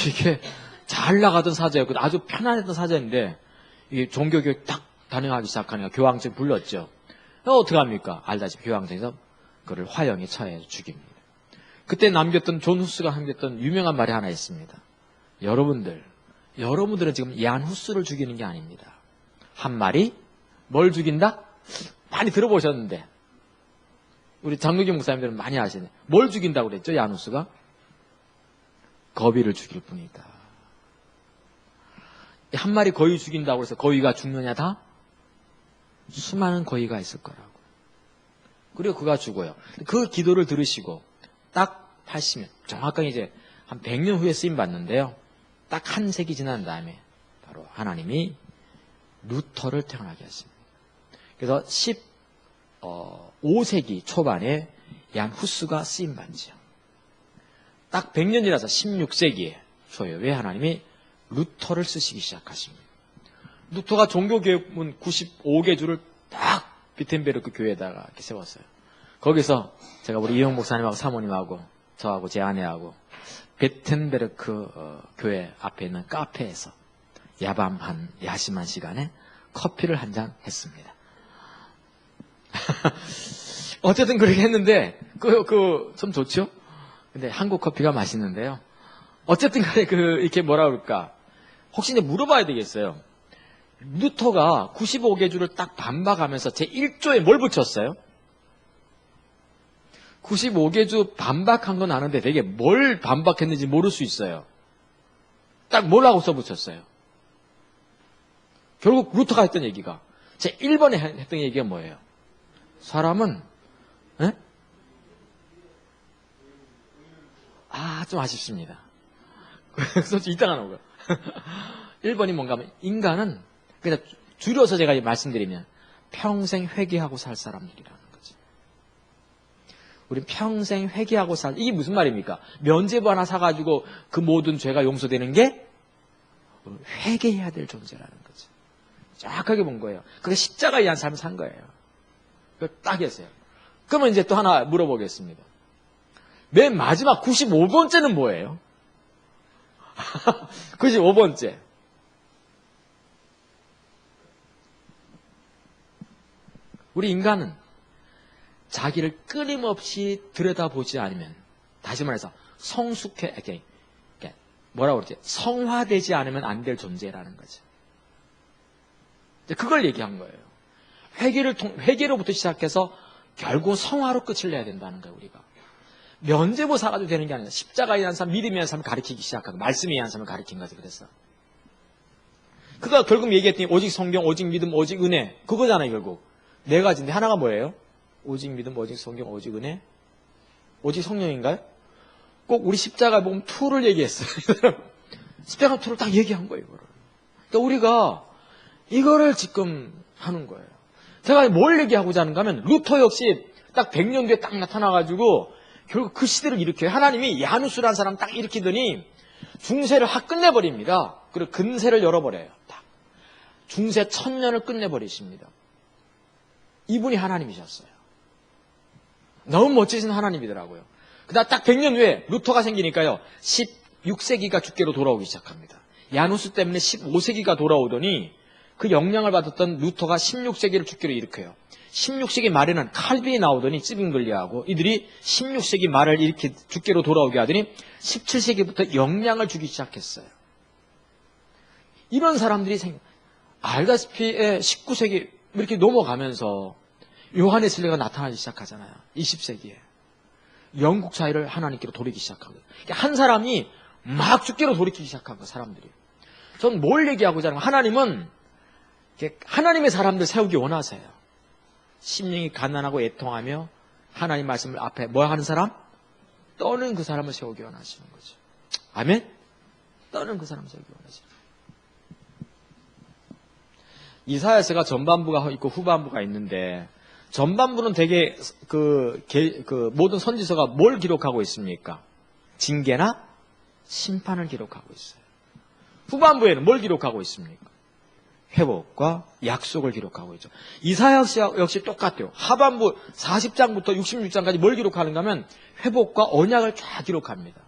이게 잘 나가던 사제였고 아주 편안했던 사제인데 이게 종교교육 딱 단행하기 시작하니까 교황청 불렀죠. 어떻게 합니까? 알다시피 교황청에서 그를 화형에 처해서 죽입니다. 그때 남겼던 존 후스가 남겼던 유명한 말이 하나 있습니다. 여러분들은 지금 얀 후스를 죽이는 게 아닙니다. 한 말이 뭘 죽인다? 많이 들어보셨는데 우리 장로교 목사님들은 많이 아시네. 뭘 죽인다고 그랬죠? 얀 후스가? 거위를 죽일 뿐이다. 한 마리 거위 죽인다고 해서 거위가 죽느냐 다? 수많은 거위가 있을 거라고. 그리고 그가 죽어요. 그 기도를 들으시고 딱 80년, 정확하게 이제 한 100년 후에 쓰임 받는데요. 딱 한 세기 지난 다음에 바로 하나님이 루터를 태어나게 하십니다. 그래서 15세기 초반에 얀 후스가 쓰임 받지요. 딱 100년 지나서 16세기에 초여에 하나님이 루터를 쓰시기 시작하십니다. 루터가 종교개혁문 95개 주를 딱 비텐베르크 교회에다가 이렇게 세웠어요. 거기서 제가 우리 이영 목사님하고 사모님하고 저하고 제 아내하고 비텐베르크 교회 앞에 있는 카페에서 야심한 시간에 커피를 한 잔 했습니다. 어쨌든 그렇게 했는데 좀 좋죠? 근데 한국 커피가 맛있는데요. 어쨌든 간에 이렇게 뭐라 그럴까? 혹시 이제 물어봐야 되겠어요. 루터가 95개 주를 딱 반박하면서 제 1조에 뭘 붙였어요? 95개 주 반박한 건 아는데 되게 뭘 반박했는지 모를 수 있어요. 딱 뭘 하고 써붙였어요? 결국 루터가 했던 얘기가 제 1번에 했던 얘기가 뭐예요? 사람은 좀 아쉽습니다. 솔직히 이따가 나오고요. 1번이 뭔가 하면 인간은 그냥 줄여서 제가 말씀드리면 평생 회개하고 살 사람들이라는 거지. 우린 평생 회개하고 이게 무슨 말입니까? 면제부 하나 사가지고 그 모든 죄가 용서되는 게 회개해야 될 존재라는 거지. 정확하게 본 거예요. 그게 십자가에 의한 삶을 산 거예요. 그걸 딱 했어요. 그러면 이제 또 하나 물어보겠습니다. 맨 마지막 95번째는 뭐예요? 95번째. 우리 인간은 자기를 끊임없이 들여다보지 않으면, 다시 말해서 뭐라고 그러지? 성화되지 않으면 안 될 존재라는 거죠. 그걸 얘기한 거예요. 회개로부터 시작해서 결국 성화로 끝을 내야 된다는 거예요, 우리가. 면제부 사가지고 되는 게 아니라 십자가에 의한 삶, 믿음에 의한 삶을 가르치기 시작하고 말씀에 의한 삶을 가르친 거지. 그래서 그가 결국 얘기했더니 오직 성경, 오직 믿음, 오직 은혜 그거잖아요. 결국 네 가지인데 하나가 뭐예요? 오직 믿음, 오직 성경, 오직 은혜, 오직 성령인가요? 꼭 우리 십자가에 보면 투를 얘기했어요. 십자가 투를 딱 얘기한 거예요. 이거를. 그러니까 우리가 이거를 지금 하는 거예요. 제가 뭘 얘기하고자 하는가 하면 루터 역시 딱 100년 뒤에 딱 나타나가지고 결국 그 시대를 일으켜요. 하나님이 야누스라는 사람 딱 일으키더니 중세를 확 끝내버립니다. 그리고 근세를 열어버려요. 딱. 중세 1000년을 끝내버리십니다. 이분이 하나님이셨어요. 너무 멋지신 하나님이더라고요. 그다음 딱 100년 후에 루터가 생기니까요. 16세기가 주께로 돌아오기 시작합니다. 야누스 때문에 15세기가 돌아오더니 그 영향을 받았던 루터가 16세기를 주께로 일으켜요. 16세기 말에는 칼빈이 나오더니 찌빙글리하고 이들이 16세기 말을 이렇게 주께로 돌아오게 하더니 17세기부터 영향을 주기 시작했어요. 이런 사람들이 알다시피 19세기 이렇게 넘어가면서 요한의 진리가 나타나기 시작하잖아요. 20세기에. 영국 사회를 하나님께로 돌리기 시작한 거예요. 한 사람이 막 주께로 돌이키기 시작한 거예요. 사람들이. 전 뭘 얘기하고자 하는 거예요. 하나님은 하나님의 사람들 세우기 원하세요. 심령이 가난하고 애통하며 하나님 말씀을 앞에 뭐 하는 사람? 떠는 그 사람을 세우기 원하시는 거죠. 아멘? 떠는 그 사람을 세우기 원하시는 거예요. 이사야서가 전반부가 있고 후반부가 있는데 전반부는 되게 모든 선지서가 뭘 기록하고 있습니까? 징계나 심판을 기록하고 있어요. 후반부에는 뭘 기록하고 있습니까? 회복과 약속을 기록하고 있죠. 이사야 역시 똑같아요. 하반부 40장부터 66장까지 뭘 기록하는가 하면 회복과 언약을 쫙 기록합니다.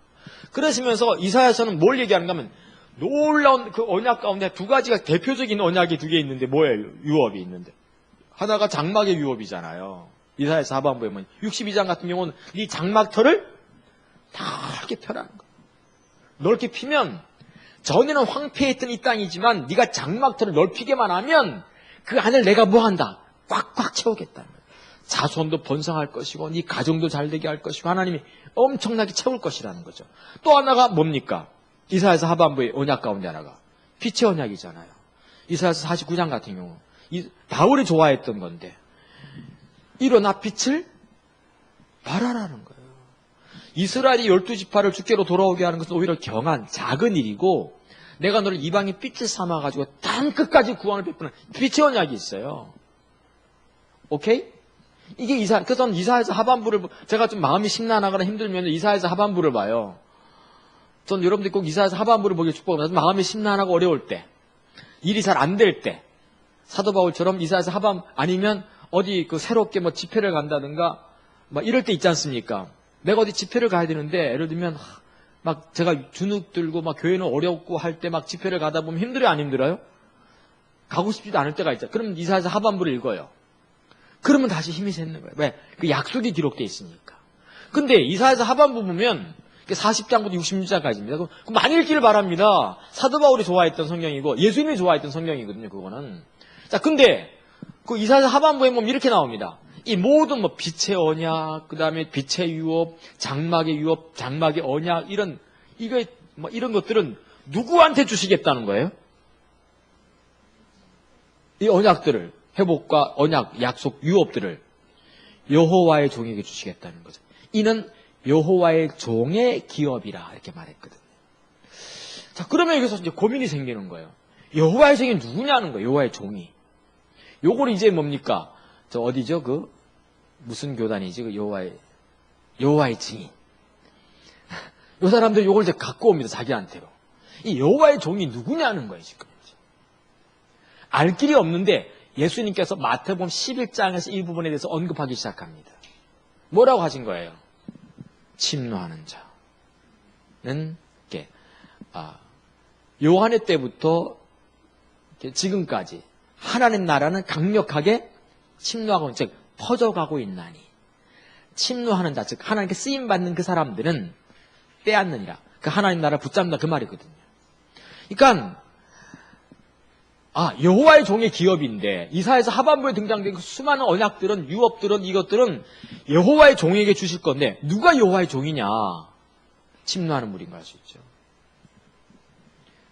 그러시면서 이사야서는 뭘 얘기하는가 하면 놀라운 그 언약 가운데 두 가지가 대표적인 언약이 두 개 있는데 뭐예요? 유업이 있는데. 하나가 장막의 유업이잖아요. 이사야서 하반부에 보면 62장 같은 경우는 이 장막터를 다 이렇게 펴라는 거예요. 넓게 피면 전에는 황폐했던 이 땅이지만 네가 장막터를 넓히게만 하면 그 안을 내가 뭐한다? 꽉꽉 채우겠다. 자손도 번성할 것이고 네 가정도 잘되게 할 것이고 하나님이 엄청나게 채울 것이라는 거죠. 또 하나가 뭡니까? 이사야서 하반부의 언약 가운데 하나가 빛의 언약이잖아요. 이사야서 49장 같은 경우 바울이 좋아했던 건데 일어나 빛을 발하라는 거예요. 이스라엘이 12지파를 주께로 돌아오게 하는 것은 오히려 경한 작은 일이고 내가 너를 이방의 빛을 삼아가지고 땅 끝까지 구원을 베푸는 빛의 언약이 있어요. 오케이? 이게 그래서 이사야서 하반부를 제가 좀 마음이 심란하거나 힘들면 이사야서 하반부를 봐요. 전 여러분들이 꼭 이사야서 하반부를 보기 축복합니다. 마음이 심란하고 어려울 때 일이 잘 안 될 때 사도 바울처럼 이사야서 아니면 어디 새롭게 집회를 간다든가 이럴 때 있지 않습니까? 내가 어디 집회를 가야 되는데 예를 들면 제가 주눅 들고 교회는 어렵고 할 때 집회를 가다 보면 힘들어요, 안 힘들어요? 가고 싶지도 않을 때가 있죠. 그럼 이사야서 하반부를 읽어요. 그러면 다시 힘이 새는 거예요. 왜? 그 약속이 기록되어 있으니까. 근데 이사야서 하반부 보면 40장부터 66장까지입니다. 그럼 많이 읽기를 바랍니다. 사도 바울이 좋아했던 성경이고 예수님이 좋아했던 성경이거든요. 그거는. 자, 근데 그 이사야서 하반부에 보면 이렇게 나옵니다. 이 모든 빛의 언약, 그 다음에 빛의 유업, 장막의 유업, 장막의 언약 이런 것들은 누구한테 주시겠다는 거예요? 이 언약들을 회복과 언약, 약속, 유업들을 여호와의 종에게 주시겠다는 거죠. 이는 여호와의 종의 기업이라 이렇게 말했거든요. 자, 그러면 여기서 이제 고민이 생기는 거예요. 여호와의 종이 누구냐는 거예요. 여호와의 종이. 요걸 이제 뭡니까? 어디죠? 무슨 교단이지? 여호와의 증인. 요 사람들 요걸 이제 갖고 옵니다. 자기한테로. 이 여호와의 종이 누구냐는 거예요, 지금. 알 길이 없는데 예수님께서 마태복음 11장에서 이 부분에 대해서 언급하기 시작합니다. 뭐라고 하신 거예요? 침노하는 자는 요한의 때부터 지금까지 하나님 나라는 강력하게 침노하고 즉 퍼져가고 있나니 침노하는 자 즉 하나님께 쓰임받는 그 사람들은 빼앗느니라. 그 하나님 나라를 붙잡는다 그 말이거든요. 그러니까 여호와의 종의 기업인데 이사야서 하반부에 등장된 그 수많은 언약들은 유업들은 이것들은 여호와의 종에게 주실 건데 누가 여호와의 종이냐? 침노하는 무리인 걸 알 수 있죠.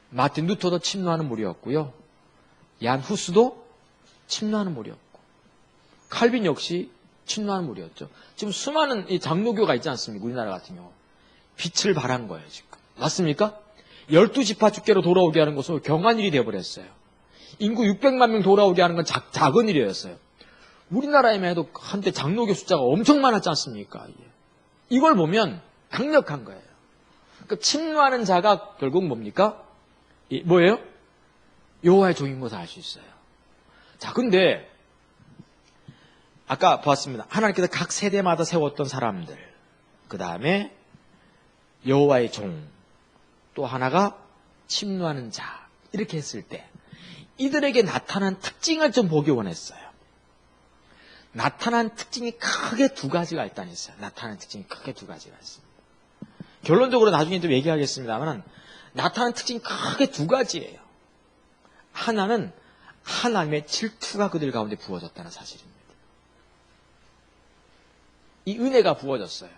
마틴 루터도 침노하는 무리였고요. 얀 후스도 침노하는 무리였고 칼빈 역시 침노하는 무리였죠. 지금 수많은 이 장로교가 있지 않습니까? 우리나라 같은 경우. 빛을 발한 거예요, 지금. 맞습니까? 12지파 주께로 돌아오게 하는 것은 경한 일이 되어버렸어요. 인구 600만 명 돌아오게 하는 건 작은 일이었어요. 우리나라에만 해도 한때 장로교 숫자가 엄청 많았지 않습니까? 이걸 보면 강력한 거예요. 그러니까 침노하는 자가 결국 뭡니까? 뭐예요? 여호와의 종인 것을 알 수 있어요. 자, 근데 아까 보았습니다. 하나님께서 각 세대마다 세웠던 사람들, 그 다음에 여호와의 종, 또 하나가 침노하는 자, 이렇게 했을 때 이들에게 나타난 특징을 좀 보기 원했어요. 나타난 특징이 크게 두 가지가 일단 있어요. 나타난 특징이 크게 두 가지가 있습니다. 결론적으로 나중에 좀 얘기하겠습니다만 나타난 특징이 크게 두 가지예요. 하나는 하나님의 질투가 그들 가운데 부어졌다는 사실입니다. 이 은혜가 부어졌어요.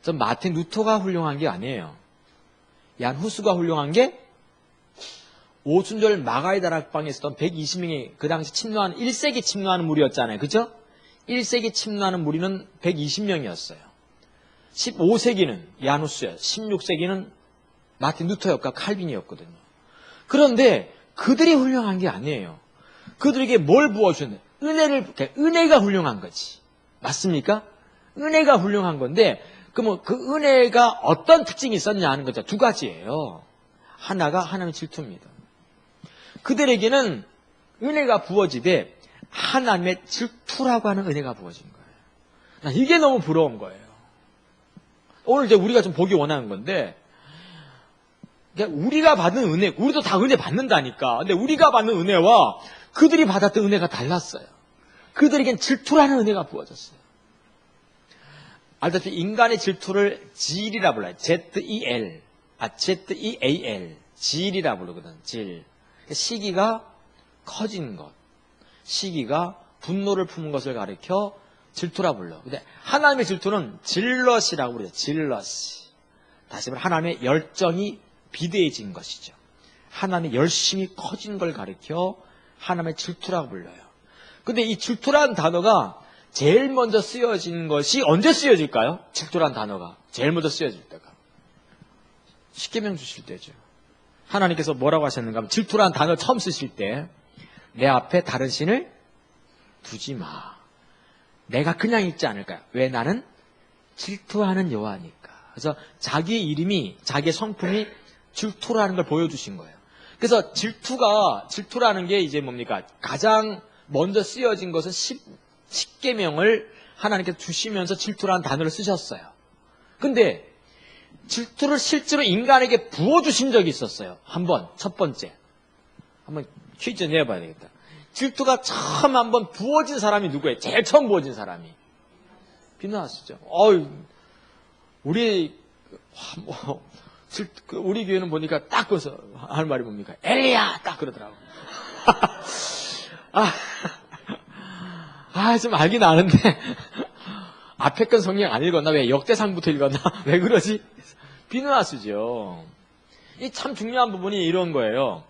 전 마틴 루터가 훌륭한 게 아니에요. 얀 후스가 훌륭한 게 오순절 마가의 다락방에 있었던 120명이 그 당시 침노하는 1세기 침노하는 무리였잖아요. 그죠? 1세기 침노하는 무리는 120명이었어요. 15세기는 얀 후스였어요. 16세기는 마틴 루터였고 칼빈이었거든요. 그런데 그들이 훌륭한 게 아니에요. 그들에게 뭘 부어주셨나요? 은혜가 훌륭한 거지. 맞습니까? 은혜가 훌륭한 건데 그러면 그 은혜가 어떤 특징이 있었냐 하는 거죠. 두 가지예요. 하나가 하나님의 질투입니다. 그들에게는 은혜가 부어지되 하나님의 질투라고 하는 은혜가 부어진 거예요. 이게 너무 부러운 거예요. 오늘 이제 우리가 좀 보기 원하는 건데 우리가 받은 은혜, 우리도 다 은혜 받는다니까. 근데 우리가 받는 은혜와 그들이 받았던 은혜가 달랐어요. 그들에겐 질투라는 은혜가 부어졌어요. 알다시피 인간의 질투를 질이라 불러요. Z-E-L. Z-E-A-L. 질이라 부르거든. 질. 시기가 커진 것. 시기가 분노를 품은 것을 가리켜 질투라 불러. 근데 하나님의 질투는 질럿이라고 그래요. 질럿. 다시 말해 하나님의 열정이 비대해진 것이죠. 하나님의 열심이 커진 걸 가리켜 하나님의 질투라고 불러요. 근데 이 질투라는 단어가 제일 먼저 쓰여진 것이 언제 쓰여질까요? 질투라는 단어가 제일 먼저 쓰여질 때가 십계명 주실 때죠. 하나님께서 뭐라고 하셨는가 하면 질투라는 단어 처음 쓰실 때 내 앞에 다른 신을 두지 마. 내가 그냥 있지 않을까요? 왜? 나는 질투하는 여호와니까. 그래서 자기의 이름이, 자기의 성품이 질투라는 걸 보여주신 거예요. 그래서 질투라는 게 이제 뭡니까? 가장 먼저 쓰여진 것은 십계명을 하나님께서 주시면서 질투라는 단어를 쓰셨어요. 근데 질투를 실제로 인간에게 부어주신 적이 있었어요. 첫 번째. 한번 퀴즈 내봐야 되겠다. 질투가 처음 한번 부어진 사람이 누구예요? 제일 처음 부어진 사람이. 비누아스죠. 우리 교회는 보니까 딱 그래서 하는 말이 뭡니까? 엘리야! 딱 그러더라고. 좀 알긴 아는데, 앞에 건 성경 안 읽었나? 왜 역대상부터 읽었나? 왜 그러지? 비누아스죠. 이 참 중요한 부분이 이런 거예요.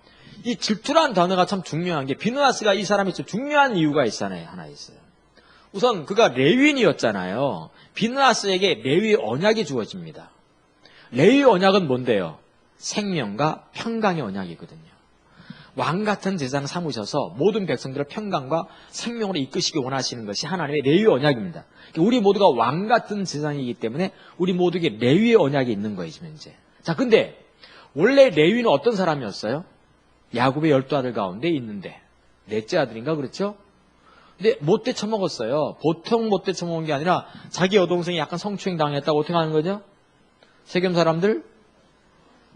이 질투라는 단어가 참 중요한 게, 비누아스가 이 사람이 좀 중요한 이유가 있잖아요. 하나 있어요. 우선 그가 레위인이었잖아요. 비누아스에게 레위 언약이 주어집니다. 레위 언약은 뭔데요? 생명과 평강의 언약이거든요. 왕 같은 제사장을 삼으셔서 모든 백성들을 평강과 생명으로 이끄시기 원하시는 것이 하나님의 레위 언약입니다. 우리 모두가 왕 같은 제사장이기 때문에 우리 모두에게 레위의 언약이 있는 거예요, 지금 현재. 자, 근데 원래 레위는 어떤 사람이었어요? 야곱의 12아들 가운데 있는데 넷째 아들인가 그렇죠? 근데 못돼 처먹었어요. 보통 못돼 처먹은 게 아니라 자기 여동생이 약간 성추행 당했다고 어떻게 하는 거죠? 세겜 사람들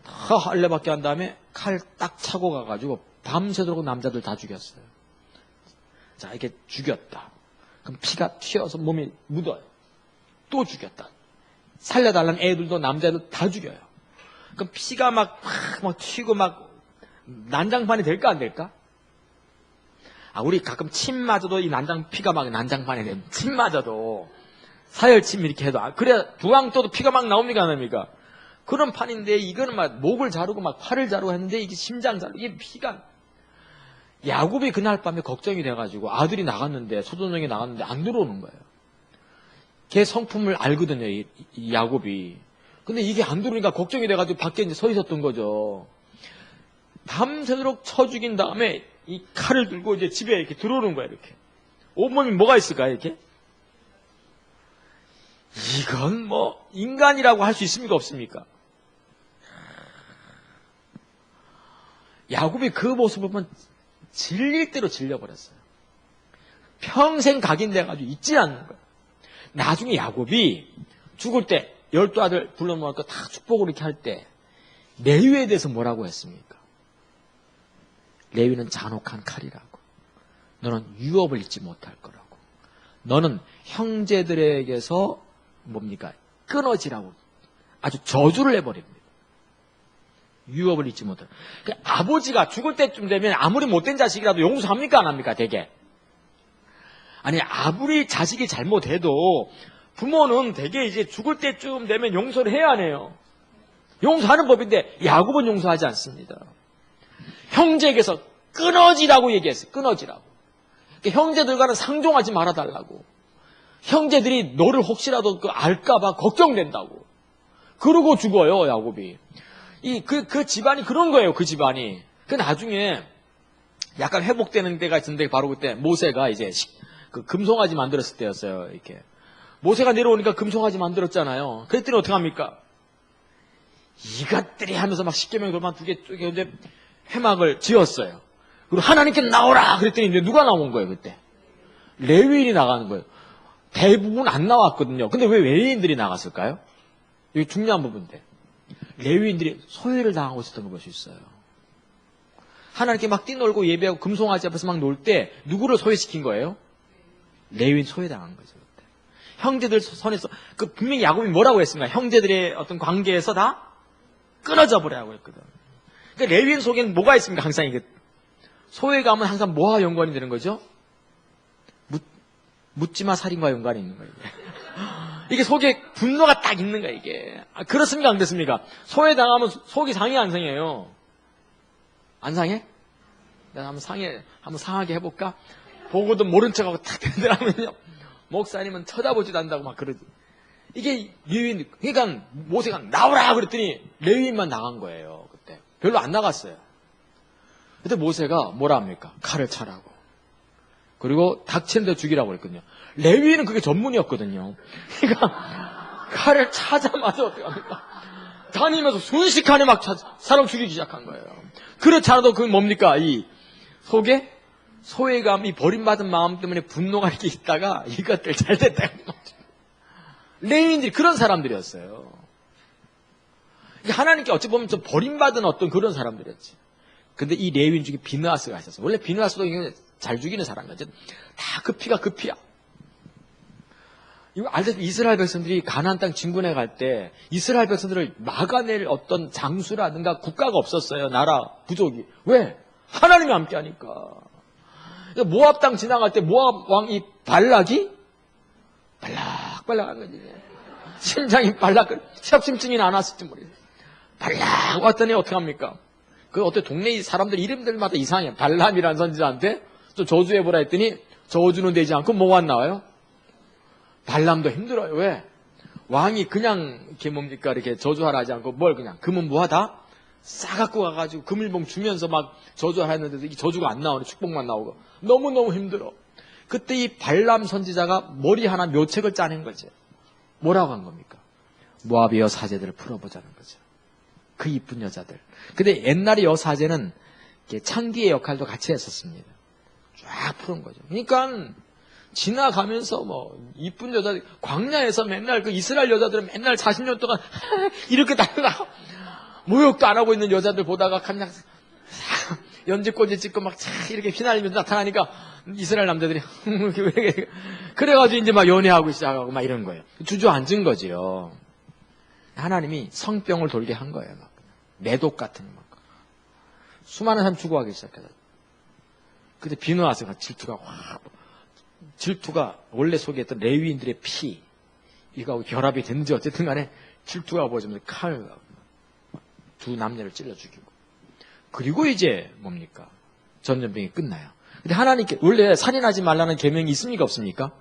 다 할례받게 한 다음에 칼 딱 차고 가가지고 밤새도록 남자들 다 죽였어요. 자, 이렇게 죽였다. 그럼 피가 튀어서 몸이 묻어요. 또 죽였다. 살려달라는 애들도 남자들 다 죽여요. 그럼 피가 막 튀고 막 난장판이 될까 안 될까? 우리 가끔 침 맞아도 이 피가 막 난장판이 돼요. 침 맞아도 사열침 이렇게 해도 그래야 부항 떠도 피가 막 나옵니까 안 나옵니까? 그런 판인데 이거는 막 목을 자르고 막 팔을 자르고 했는데 이게 심장 자르고 이게 피가 야곱이 그날 밤에 걱정이 돼가지고 아들이 나갔는데, 소도령이 나갔는데 안 들어오는 거예요. 걔 성품을 알거든요, 이 야곱이. 근데 이게 안 들어오니까 걱정이 돼가지고 밖에 이제 서 있었던 거죠. 밤새도록 쳐 죽인 다음에 이 칼을 들고 이제 집에 이렇게 들어오는 거예요, 이렇게. 온몸이 뭐가 있을까요, 이렇게? 이건 뭐, 인간이라고 할 수 있습니까, 없습니까? 야곱이 그 모습을 보면 질릴 대로 질려버렸어요. 평생 각인돼가지고 잊지 않는 거예요. 나중에 야곱이 죽을 때 12아들 불러 모아서 다 축복을 이렇게 할 때 레위에 대해서 뭐라고 했습니까? 레위는 잔혹한 칼이라고. 너는 유업을 잊지 못할 거라고. 너는 형제들에게서 뭡니까? 끊어지라고. 아주 저주를 해버립니다. 유업을 잊지 못할. 그러니까 아버지가 죽을 때쯤 되면 아무리 못된 자식이라도 용서합니까? 안 합니까? 되게. 아니, 아무리 자식이 잘못해도 부모는 되게 이제 죽을 때쯤 되면 용서를 해야 하네요. 용서하는 법인데 야곱은 용서하지 않습니다. 형제에게서 끊어지라고 얘기했어요. 끊어지라고. 그러니까 형제들과는 상종하지 말아달라고. 형제들이 너를 혹시라도 알까봐 걱정된다고. 그러고 죽어요, 야곱이. 그 집안이 그런 거예요, 그 집안이. 그 나중에 약간 회복되는 때가 있었는데 바로 그때 모세가 이제 그 금송아지 만들었을 때였어요, 이렇게. 모세가 내려오니까 금송아지 만들었잖아요. 그랬더니 어떡합니까? 이것들이 하면서 막 10계명 돌만 두 개 이제 회막을 지었어요. 그리고 하나님께 나오라! 그랬더니 이제 누가 나온 거예요, 그때? 레위인이 나가는 거예요. 대부분 안 나왔거든요. 근데 왜 레위인들이 나갔을까요? 이게 중요한 부분인데. 레위인들이 소외를 당하고 있었던 걸 볼 수 있어요. 하나님께 막 뛰놀고 예배하고 금송아지 앞에서 막 놀 때 누구를 소외시킨 거예요? 레위인 소외당한 거죠. 그때. 형제들 선에서 분명히 야곱이 뭐라고 했습니까? 형제들의 어떤 관계에서 다 끊어져 버리라고 했거든. 그러니까 레위인 속에는 뭐가 있습니까? 항상 이게 소외감은 항상 뭐와 연관이 되는 거죠? 묻지마 살인과 연관이 있는 거예요. 이게 속에 분노가 딱 있는 거야, 이게. 그렇습니까? 안 그렇습니까? 소외당하면 속이 상해, 안 상해요? 안 상해? 내가 한번 상하게 해볼까? 보고도 모른 척하고 탁 대들하면요. 목사님은 쳐다보지도 않는다고 막 그러지. 이게 레위인, 그러니까 모세가 나오라! 그랬더니 레위인만 나간 거예요, 그때. 별로 안 나갔어요. 그때 모세가 뭐라 합니까? 칼을 차라고. 그리고 닥치는 데 죽이라고 그랬거든요. 레위인은 그게 전문이었거든요. 그러니까 칼을 차자마자 어떻게 합니까? 다니면서 순식간에 막 사람 죽이기 시작한 거예요. 그렇지 않아도 그건 뭡니까? 이 속에 소외감, 이 버림받은 마음 때문에 분노가 이렇게 있다가 이것들 잘 됐다. 레위인들이 그런 사람들이었어요. 하나님께 어찌 보면 좀 버림받은 어떤 그런 사람들이었지. 근데 이 레위인 중에 비느하스가 있었어요. 원래 비느하스도 잘 죽이는 사람이었죠. 다 그 피가 그 피야. 이거 알다시피 이스라엘 백성들이 가나안 땅 진군해 갈 때 이스라엘 백성들을 막아낼 어떤 장수라든가 국가가 없었어요. 나라 부족이. 왜? 하나님이 함께 하니까. 모압 땅 지나갈 때 모압 왕 이 발락이 발락발락한 거지. 심장이 발락, 협심증이 안 왔을지 모르겠어요. 발락 왔더니 어떡합니까? 그 어때 동네 사람들 이름들마다 이상해. 발람이라는 선지자한테 좀 저주해보라 했더니 저주는 되지 않고 뭐가 안 나와요? 발람도 힘들어요. 왜? 왕이 그냥 이렇게 뭡니까 이렇게 저주하라 하지 않고 뭘 그냥 금은 뭐하다? 싸갖고 가가지고 금일봉 주면서 막 저주하라 했는데도 이 저주가 안 나오네. 축복만 나오고 너무너무 힘들어. 그때 이 발람 선지자가 머리 하나 묘책을 짜낸 거죠. 뭐라고 한 겁니까? 모압의 여사제들을 풀어보자는 거죠. 그 이쁜 여자들. 근데 옛날의 여사제는 창기의 역할도 같이 했었습니다. 쫙 푸는 거죠. 그러니까 지나가면서 뭐 이쁜 여자들, 광야에서 맨날 그 이스라엘 여자들은 맨날 40년 동안 이렇게 달라 모욕도 안 하고 있는 여자들 보다가 그냥 연지꼬지 찍고 막 이렇게 휘날리면서 나타나니까 이스라엘 남자들이 그래가지고 이제 막 연애하고 시작하고 막 이런 거예요. 주저앉은 거지요. 하나님이 성병을 돌게 한 거예요. 막 매독 같은 거. 수많은 사람 죽어가기 시작해서. 근데 비느하스가 질투가 원래 속에 있던 레위인들의 피 이거하고 결합이 됐는지 어쨌든 간에 질투가 보여주면서 칼 두 남녀를 찔러 죽이고. 그리고 이제 뭡니까? 전염병이 끝나요. 근데 하나님께 원래 살인하지 말라는 계명이 있습니까 없습니까?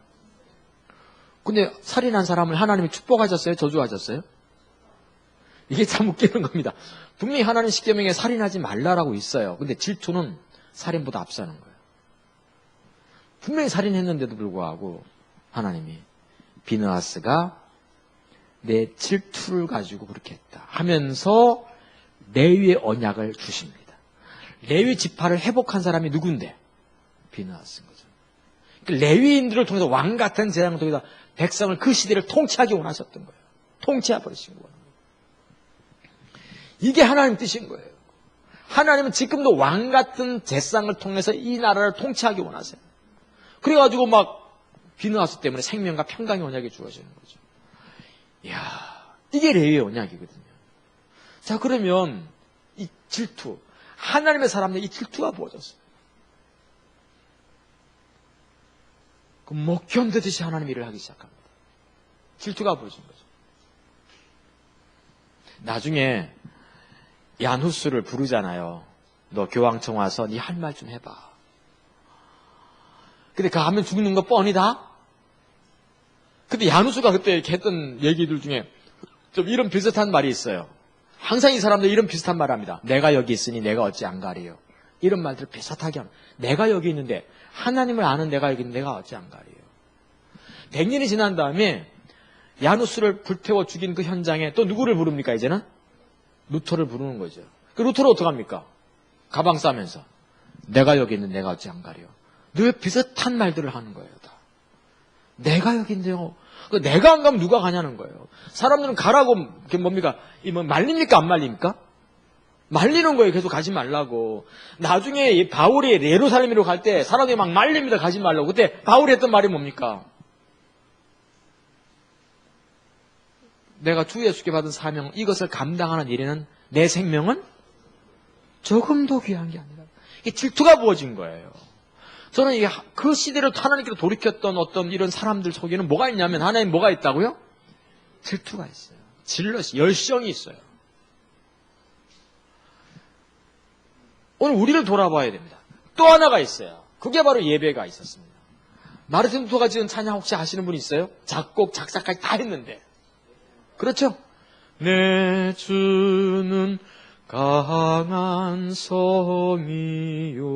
근데 살인한 사람을 하나님이 축복하셨어요? 저주하셨어요? 이게 참 웃기는 겁니다. 분명히 하나님 십계명에 살인하지 말라라고 있어요. 근데 질투는 살인보다 앞서는 거예요. 분명히 살인했는데도 불구하고 하나님이 비느하스가 내 질투를 가지고 그렇게 했다 하면서 레위의 언약을 주십니다. 레위 지파를 회복한 사람이 누군데? 비느하스인 거죠. 레위인들을 통해서 왕 같은 재앙을 통해서 백성을 그 시대를 통치하기 원하셨던 거예요. 통치해버리신 거예요. 이게 하나님 뜻인 거예요. 하나님은 지금도 왕 같은 제상을 통해서 이 나라를 통치하기 원하세요. 그래가지고 막 비느하스 때문에 생명과 평강의 언약이 주어지는 거죠. 이야, 이게 레위의 언약이거든요. 자, 그러면 이 질투, 하나님의 사람들 이 질투가 부어졌어요. 그럼 못 견디듯이 하나님 일을 하기 시작합니다. 질투가 부어진 거죠. 나중에 야누스를 부르잖아요. 너 교황청 와서 네 할 말 좀 해봐. 근데 가면 죽는 거 뻔이다? 근데 야누스가 그때 했던 얘기들 중에 좀 이런 비슷한 말이 있어요. 항상 이 사람들 이런 비슷한 말 합니다. 내가 여기 있으니 내가 어찌 안 가리요. 이런 말들을 비슷하게 합니다. 내가 여기 있는데, 하나님을 아는 내가 여기 있는데 내가 어찌 안 가리요. 100년이 지난 다음에 야누스를 불태워 죽인 그 현장에 또 누구를 부릅니까, 이제는? 루터를 부르는 거죠. 그 루터를 어떡합니까? 가방 싸면서 내가 여기 있는데 내가 어찌 안 가리요. 늘 비슷한 말들을 하는 거예요. 다. 내가 여기 있는데요. 내가 안 가면 누가 가냐는 거예요. 사람들은 가라고 그게 뭡니까? 말립니까 안 말립니까? 말리는 거예요. 계속 가지 말라고. 나중에 바울이 예루살렘으로 갈 때 사람들이 막 말립니다. 가지 말라고. 그때 바울이 했던 말이 뭡니까? 내가 주 예수께 받은 사명, 이것을 감당하는 일에는 내 생명은 조금도 귀한 게 아니라. 이게 질투가 부어진 거예요. 저는 이게 그 시대를 하나님께로 돌이켰던 어떤 이런 사람들 속에는 뭐가 있냐면, 하나님 뭐가 있다고요? 질투가 있어요. 질럿이, 열성이 있어요. 오늘 우리를 돌아봐야 됩니다. 또 하나가 있어요. 그게 바로 예배가 있었습니다. 마르틴 루터가 지은 찬양 혹시 아시는 분 있어요? 작곡, 작사까지 다 했는데. 그렇죠? 내 주는 강한 성이요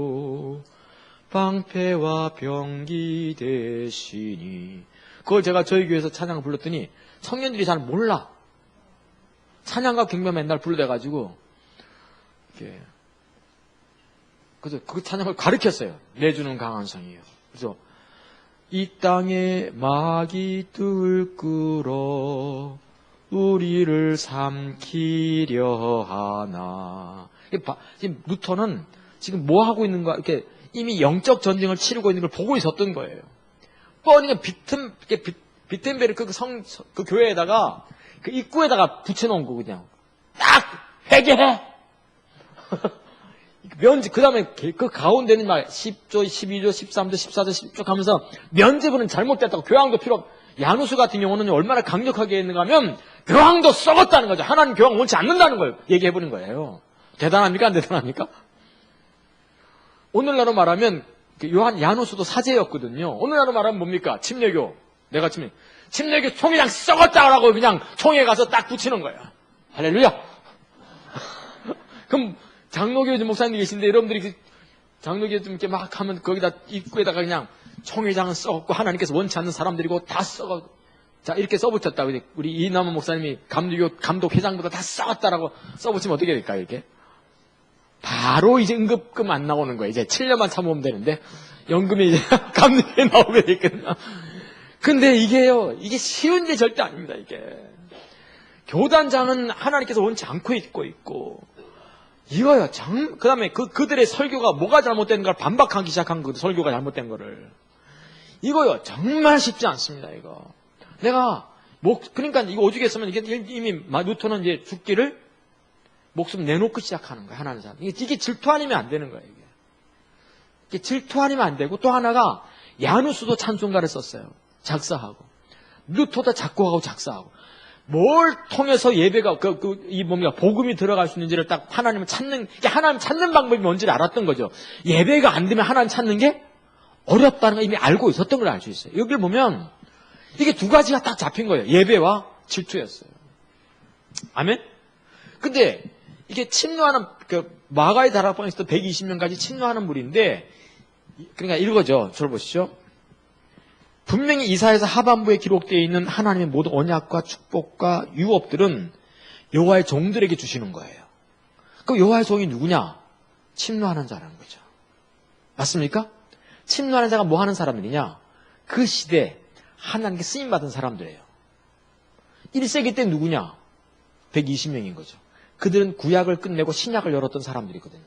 방패와 병기 되시니. 그걸 제가 저희 교회에서 찬양을 불렀더니 청년들이 잘 몰라. 찬양과 경배 맨날 불러대가지고 그래서 그 찬양을 가르쳤어요. 내 주는 강한 성이요. 그래서 이 땅에 마귀 뚫으러 우리를 삼키려 하나. 지금 루터는 지금 뭐 하고 있는가, 이렇게 이미 영적 전쟁을 치르고 있는 걸 보고 있었던 거예요. 뻔히 비텐베르크 그 교회에다가 그 입구에다가 붙여놓은 거 그냥 딱 회개해. 면제, 그 다음에 그 가운데는 막 10조, 12조, 13조, 14조, 10조 하면서 면제부는 잘못됐다고. 교황도 필요. 야누스 같은 경우는 얼마나 강력하게 했는가 하면 교황도 썩었다는 거죠. 하나님 교황 원치 않는다는 걸 얘기해보는 거예요. 대단합니까? 안 대단합니까? 오늘날로 말하면 요한 야누스도 사제였거든요. 오늘날로 말하면 뭡니까? 침례교. 내가 침례교 총회장 썩었다라고 그냥 총회에 가서 딱 붙이는 거야. 할렐루야. 그럼 장로교 목사님 계신데 여러분들이 장로교 좀 이렇게 막 하면 거기다 입구에다가 그냥 총회장은 썩었고 하나님께서 원치 않는 사람들이고 다 썩어. 자, 이렇게 써붙였다. 우리 이남은 목사님이 감독 회장보다 다 썩었다라고 써붙이면 어떻게 될까요, 이렇게? 바로 이제 응급금 안 나오는 거예요. 이제 7년만 참으면 되는데, 연금이 이제 감독에 나오게 되거든요. 근데 이게 쉬운 게 절대 아닙니다, 이게. 교단장은 하나님께서 원치 않고 있고, 이거요. 그 다음에 그들의 설교가 뭐가 잘못된 걸 반박하기 시작한 거거든, 설교가 잘못된 거를. 이거요. 정말 쉽지 않습니다, 이거. 그러니까 이거 오죽했으면 이미 루터는 이제 죽기를 목숨 내놓고 시작하는 거예요, 하나님 사람. 이게 질투 아니면 안 되는 거예요, 이게 질투 아니면 안 되고, 또 하나가 야누스도 찬송가를 썼어요. 작사하고. 루터도 작곡하고 작사하고. 뭘 통해서 예배가, 복음이 들어갈 수 있는지를 딱 하나님 찾는 방법이 뭔지를 알았던 거죠. 예배가 안 되면 하나님 찾는 게 어렵다는 걸 이미 알고 있었던 걸 알 수 있어요. 여기를 보면 이게 두 가지가 딱 잡힌 거예요. 예배와 질투였어요. 아멘? 근데 이게 침노하는, 마가의 다락방에서 120명까지 침노하는 무리인데, 그러니까 이거죠. 저를 보시죠. 분명히 이사야서 하반부에 기록되어 있는 하나님의 모든 언약과 축복과 유업들은 여호와의 종들에게 주시는 거예요. 그럼 여호와의 종이 누구냐? 침노하는 자라는 거죠. 맞습니까? 침노하는 자가 뭐 하는 사람들이냐? 그 시대 하나님께 쓰임받은 사람들이에요. 1세기 때 누구냐? 120명인 거죠. 그들은 구약을 끝내고 신약을 열었던 사람들이거든요.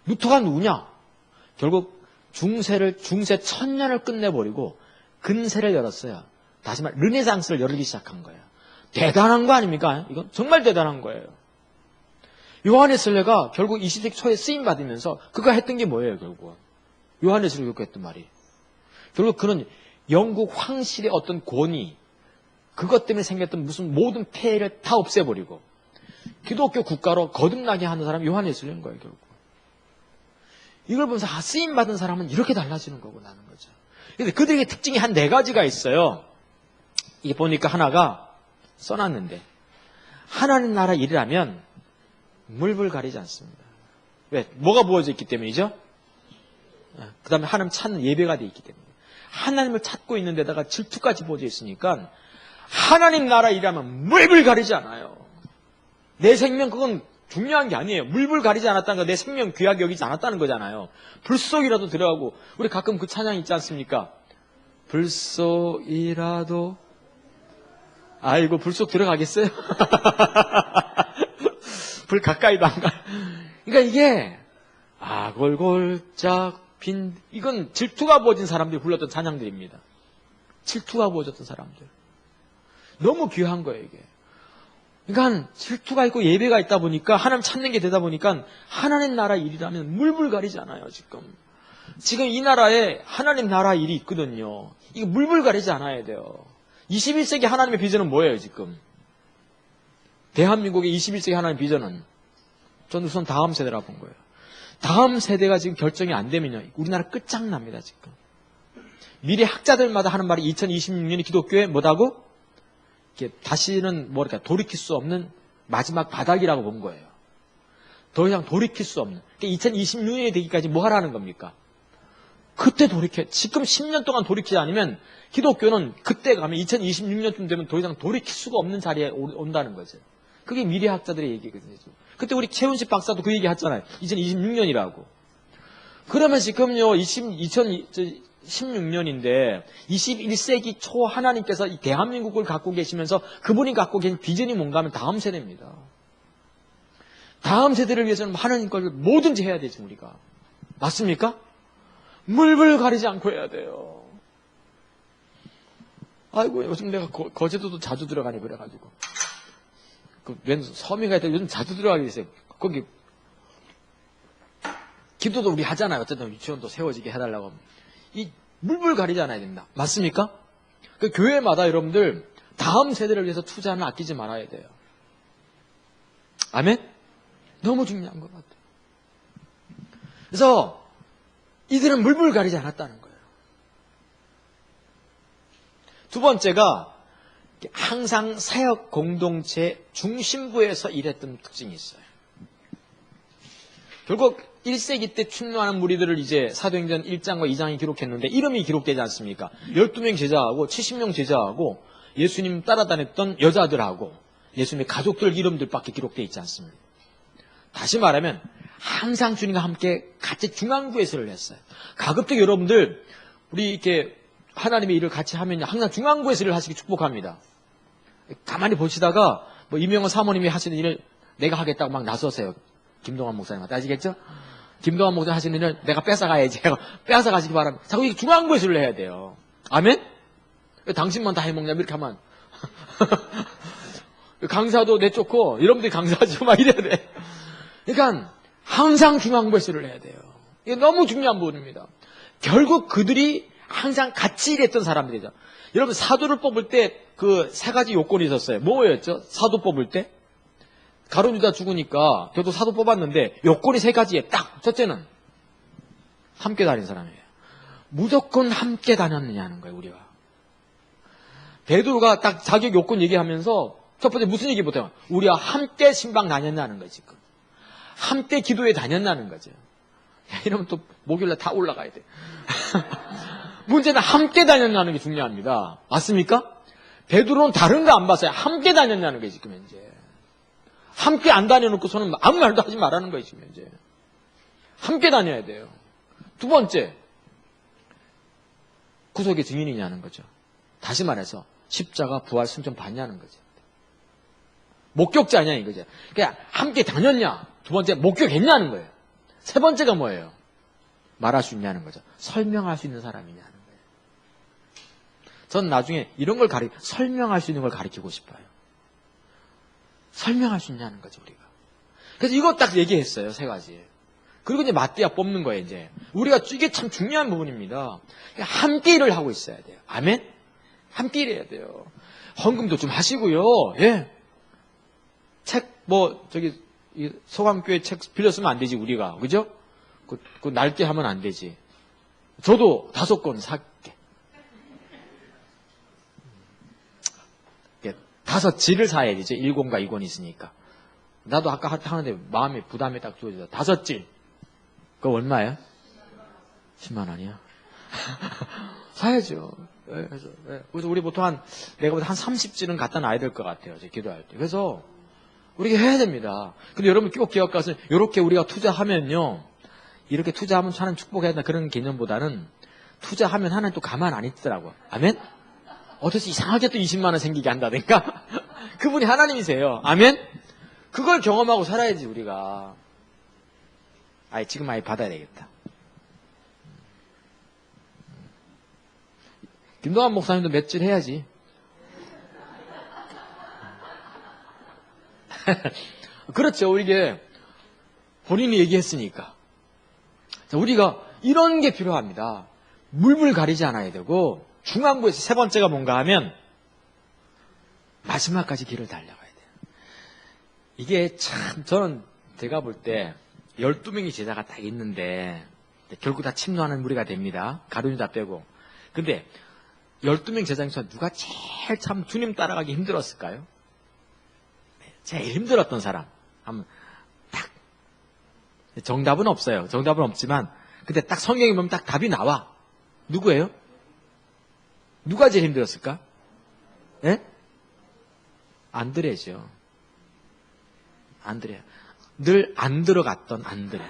루터가 누구냐? 결국 중세 1000년을 끝내버리고 근세를 열었어요. 다시 말해 르네상스를 열기 시작한 거예요. 대단한 거 아닙니까? 이건 정말 대단한 거예요. 요한웨슬레가 결국 20세기 초에 쓰임받으면서 그가 했던 게 뭐예요, 결국은? 요한웨슬레가 했던 말이. 결국 그는 영국 황실의 어떤 권위, 그것 때문에 생겼던 무슨 모든 폐해를 다 없애버리고 기독교 국가로 거듭나게 하는 사람이 요한웨슬레인 거예요, 결국. 이걸 보면서 쓰임받은 사람은 이렇게 달라지는 거구나 하는 거죠. 근데 그들에게 특징이 한 4가지가 있어요. 이게 보니까 하나가 써놨는데, 하나님 나라 일이라면 물불 가리지 않습니다. 왜? 뭐가 부어져 있기 때문이죠? 그 다음에 하나님 찾는 예배가 되어 있기 때문에. 하나님을 찾고 있는 데다가 질투까지 부어져 있으니까 하나님 나라 일이라면 물불 가리지 않아요. 내 생명 그건 중요한 게 아니에요. 물불 가리지 않았다는 거, 내 생명 귀하게 여기지 않았다는 거잖아요. 불 속이라도 들어가고, 우리 가끔 그 찬양 있지 않습니까? 불 속이라도, 아이고, 불 속 들어가겠어요? 불 가까이도 안 가. 그러니까 이게, 골골짝 이건 질투가 부어진 사람들이 불렀던 찬양들입니다. 질투가 부어졌던 사람들. 너무 귀한 거예요, 이게. 그러니까 질투가 있고 예배가 있다 보니까 하나님 찾는 게 되다 보니까 하나님 나라 일이라면 물불 가리지 않아요. 지금 이 나라에 하나님 나라 일이 있거든요. 이거 물불 가리지 않아야 돼요. 21세기 하나님의 비전은 뭐예요, 지금? 대한민국의 21세기 하나님 비전은 전 우선 다음 세대라고 본 거예요. 다음 세대가 지금 결정이 안 되면요, 우리나라 끝장납니다. 지금 미래 학자들마다 하는 말이 2026년이 기독교의 뭐다고? 다시는 돌이킬 수 없는 마지막 바닥이라고 본 거예요. 더 이상 돌이킬 수 없는. 2026년이 되기까지 뭐 하라는 겁니까? 그때 지금 10년 동안 돌이키지 않으면 기독교는 그때 가면 2026년쯤 되면 더 이상 돌이킬 수가 없는 자리에 온다는 거죠. 그게 미래학자들의 얘기거든요. 그때 우리 최훈식 박사도 그 얘기 했잖아요. 2026년이라고. 그러면 지금요, 2016년인데 21세기 초 하나님께서 이 대한민국을 갖고 계시면서 그분이 갖고 계신 비전이 뭔가 하면 다음 세대입니다. 다음 세대를 위해서는 하나님 걸 뭐든지 해야 되지, 우리가. 맞습니까? 물불 가리지 않고 해야 돼요. 아이고, 요즘 내가 거제도도 자주 들어가니 그래가지고. 웬 섬이가 있다 요즘 자주 들어가게 됐어요. 거기 기도도 우리 하잖아요. 어쨌든 유치원도 세워지게 해달라고 하면. 이 물불 가리지 않아야 됩니다. 맞습니까? 그 교회마다 여러분들 다음 세대를 위해서 투자는 아끼지 말아야 돼요. 아멘? 너무 중요한 것 같아요. 그래서 이들은 물불 가리지 않았다는 거예요. 두 번째가 항상 사역 공동체 중심부에서 일했던 특징이 있어요. 결국 1세기 때 충만한 무리들을 이제 사도행전 1장과 2장이 기록했는데 이름이 기록되지 않습니까? 12명 제자하고 70명 제자하고 예수님 따라다녔던 여자들하고 예수님의 가족들 이름들밖에 기록되어 있지 않습니다. 다시 말하면 항상 주님과 함께 같이 중앙부에서 일을 했어요. 가급적 여러분들 우리 이렇게 하나님의 일을 같이 하면 항상 중앙부에서 일을 하시기 축복합니다. 가만히 보시다가 뭐 이명호 사모님이 하시는 일을 내가 하겠다고 막 나서세요. 김동환 목사님한테 아시겠죠? 김동환 목사님 하시는 일을 내가 뺏어가야지. 뺏어가시기 바랍니다. 자꾸 이게 중앙부에서 일을 해야 돼요. 아멘? 왜 당신만 다 해먹냐 이렇게 하면 강사도 내쫓고 여러분들이 강사하지 막 이래야 돼. 그러니까 항상 중앙부에서 일을 해야 돼요. 이게 너무 중요한 부분입니다. 결국 그들이 항상 같이 일했던 사람들이죠. 여러분 사도를 뽑을 때 그 세 가지 요건이 있었어요. 뭐였죠? 사도 뽑을 때? 가룟 유다 죽으니까 저도 사도 뽑았는데 요건이 세 가지에 딱 첫째는 함께 다닌 사람이에요. 무조건 함께 다녔느냐는 거예요. 우리가. 베드로가 딱 자격 요건 얘기하면서 첫 번째 무슨 얘기 못해요? 우리와 함께 신방 다녔냐는 거지. 함께 기도에 다녔냐는 거죠. 야, 이러면 또 목요일날 다 올라가야 돼. 문제는 함께 다녔냐는 게 중요합니다. 맞습니까? 베드로는 다른 거 안 봤어요. 함께 다녔냐는 게 지금 현재. 함께 안 다녀놓고서는 아무 말도 하지 말라는 거예요. 지금 현재. 함께 다녀야 돼요. 두 번째, 구속의 증인이냐는 거죠. 다시 말해서 십자가 부활 승천 받냐는 거죠. 목격자냐 이거죠. 그냥 함께 다녔냐. 두 번째, 목격했냐는 거예요. 세 번째가 뭐예요? 말할 수 있냐는 거죠. 설명할 수 있는 사람이냐는 거예요. 전 나중에 이런 걸 설명할 수 있는 걸 가르치고 싶어요. 설명할 수 있냐는 거죠, 우리가. 그래서 이거 딱 얘기했어요, 세 가지. 그리고 이제 마띠아 뽑는 거예요, 이제. 우리가 이게 참 중요한 부분입니다. 함께 일을 하고 있어야 돼요. 아멘? 함께 일해야 돼요. 헌금도 좀 하시고요. 예. 소강교회 책 빌려 쓰면 안 되지, 우리가. 그죠? 그 날개 하면 안 되지. 저도 5권 살게. 5지를 사야 되죠. 1권과 2권이 있으니까. 나도 아까 하는데 마음에 부담이 딱 주어져서 5지. 그거 얼마예요? 10만 원이야? 사야죠. 그래서 우리 보통 내가 보다 한 30지는 갖다 놔야 될 것 같아요. 제 기도할 때. 그래서 우리가 해야 됩니다. 근데 여러분 꼭 기억하세요. 이렇게 우리가 투자하면요. 이렇게 투자하면 하나님 축복해야 된다 그런 개념보다는 투자하면 하나님 또 가만 안 있더라고. 아멘? 어디서 이상하게 또 20만 원 생기게 한다든가. 그분이 하나님이세요. 아멘? 그걸 경험하고 살아야지 우리가. 지금 아예 받아야 되겠다. 김동환 목사님도 맷질 해야지. 그렇죠. 이게 본인이 얘기했으니까. 자, 우리가 이런 게 필요합니다. 물불 가리지 않아야 되고 중앙부에서 세 번째가 뭔가 하면 마지막까지 길을 달려가야 돼요. 이게 참 저는 제가 볼 때 12명의 제자가 딱 있는데 결국 다 침노하는 무리가 됩니다. 가룟 유다 빼고. 근데 12명 제자 중에서 누가 제일 참 주님 따라가기 힘들었을까요? 제일 힘들었던 사람. 한번 딱 정답은 없어요. 정답은 없지만 근데 딱 성경에 보면 딱 답이 나와. 누구예요? 누가 제일 힘들었을까? 예? 안드레죠. 안드레. 늘 안 들어갔던 안드레.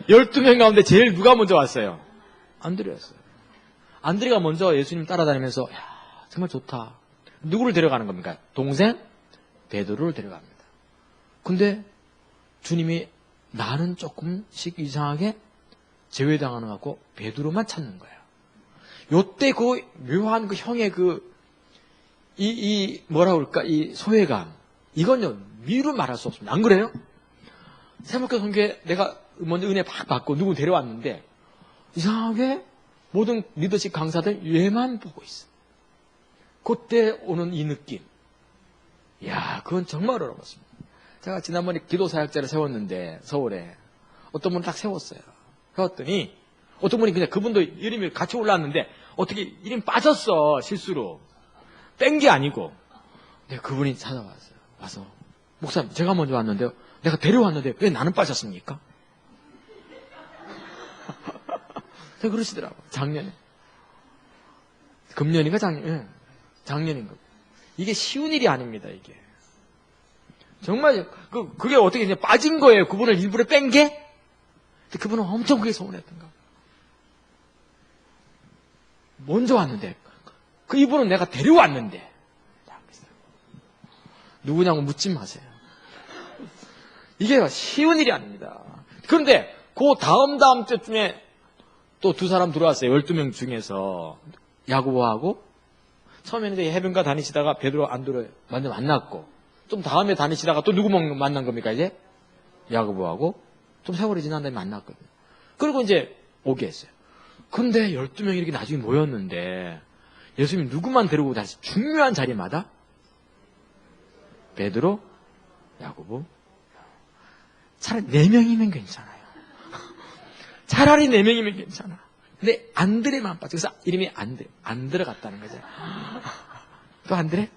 12명 가운데 제일 누가 먼저 왔어요? 안드레였어요. 안드레가 먼저 예수님 따라다니면서 야, 정말 좋다. 누구를 데려가는 겁니까? 동생 베드로를 데려갑니다. 근데 주님이 나는 조금씩 이상하게 제외당하는 것 같고 베드로만 찾는 거예요. 요때 그 묘한 그 형의 뭐라 그럴까 이 소외감 이건요 미루 말할 수 없습니다. 안 그래요? 새벽교 성교에 내가 먼저 은혜 팍 받고 누구 데려왔는데 이상하게 모든 리더십 강사들 얘만 보고 있어. 그때 오는 이 느낌. 이야, 그건 정말 어려웠습니다. 제가 지난번에 기도 사역자를 세웠는데 서울에 어떤 분을 딱 세웠어요. 세웠더니 어떤 분이 그냥 그분도 이름이 같이 올라왔는데 어떻게 이름 빠졌어 실수로 뺀 게 아니고. 근데 그분이 찾아왔어요. 와서 목사님 제가 먼저 왔는데요. 내가 데려왔는데 왜 나는 빠졌습니까? 그러시더라고. 작년에. 금년인가 작년? 작년인 거. 이게 쉬운 일이 아닙니다, 이게. 정말, 그게 어떻게 그냥 빠진 거예요. 그분을 일부러 뺀 게? 근데 그분은 엄청 그게 서운했던가. 먼저 왔는데, 이분은 내가 데려왔는데. 누구냐고 묻지 마세요. 이게 쉬운 일이 아닙니다. 그런데, 그 다음 주쯤에 또 두 사람 들어왔어요. 12명 중에서. 야고보하고 처음에는 이제 해변가 다니시다가 베드로 안드레 완전 만났고 좀 다음에 다니시다가 또 누구 만난 겁니까 이제? 야고보하고 좀 세월이 지난 다음에 만났거든요. 그리고 이제 오게 했어요. 근데 12명이 이렇게 나중에 모였는데 예수님이 누구만 데리고 다시 중요한 자리마다 베드로, 야고보, 차라리 4명이면 괜찮아요. 차라리 4명이면 괜찮아. 근데 안드레만 빠져. 그래서 이름이 안 들어갔다는 거죠. 또 안드레?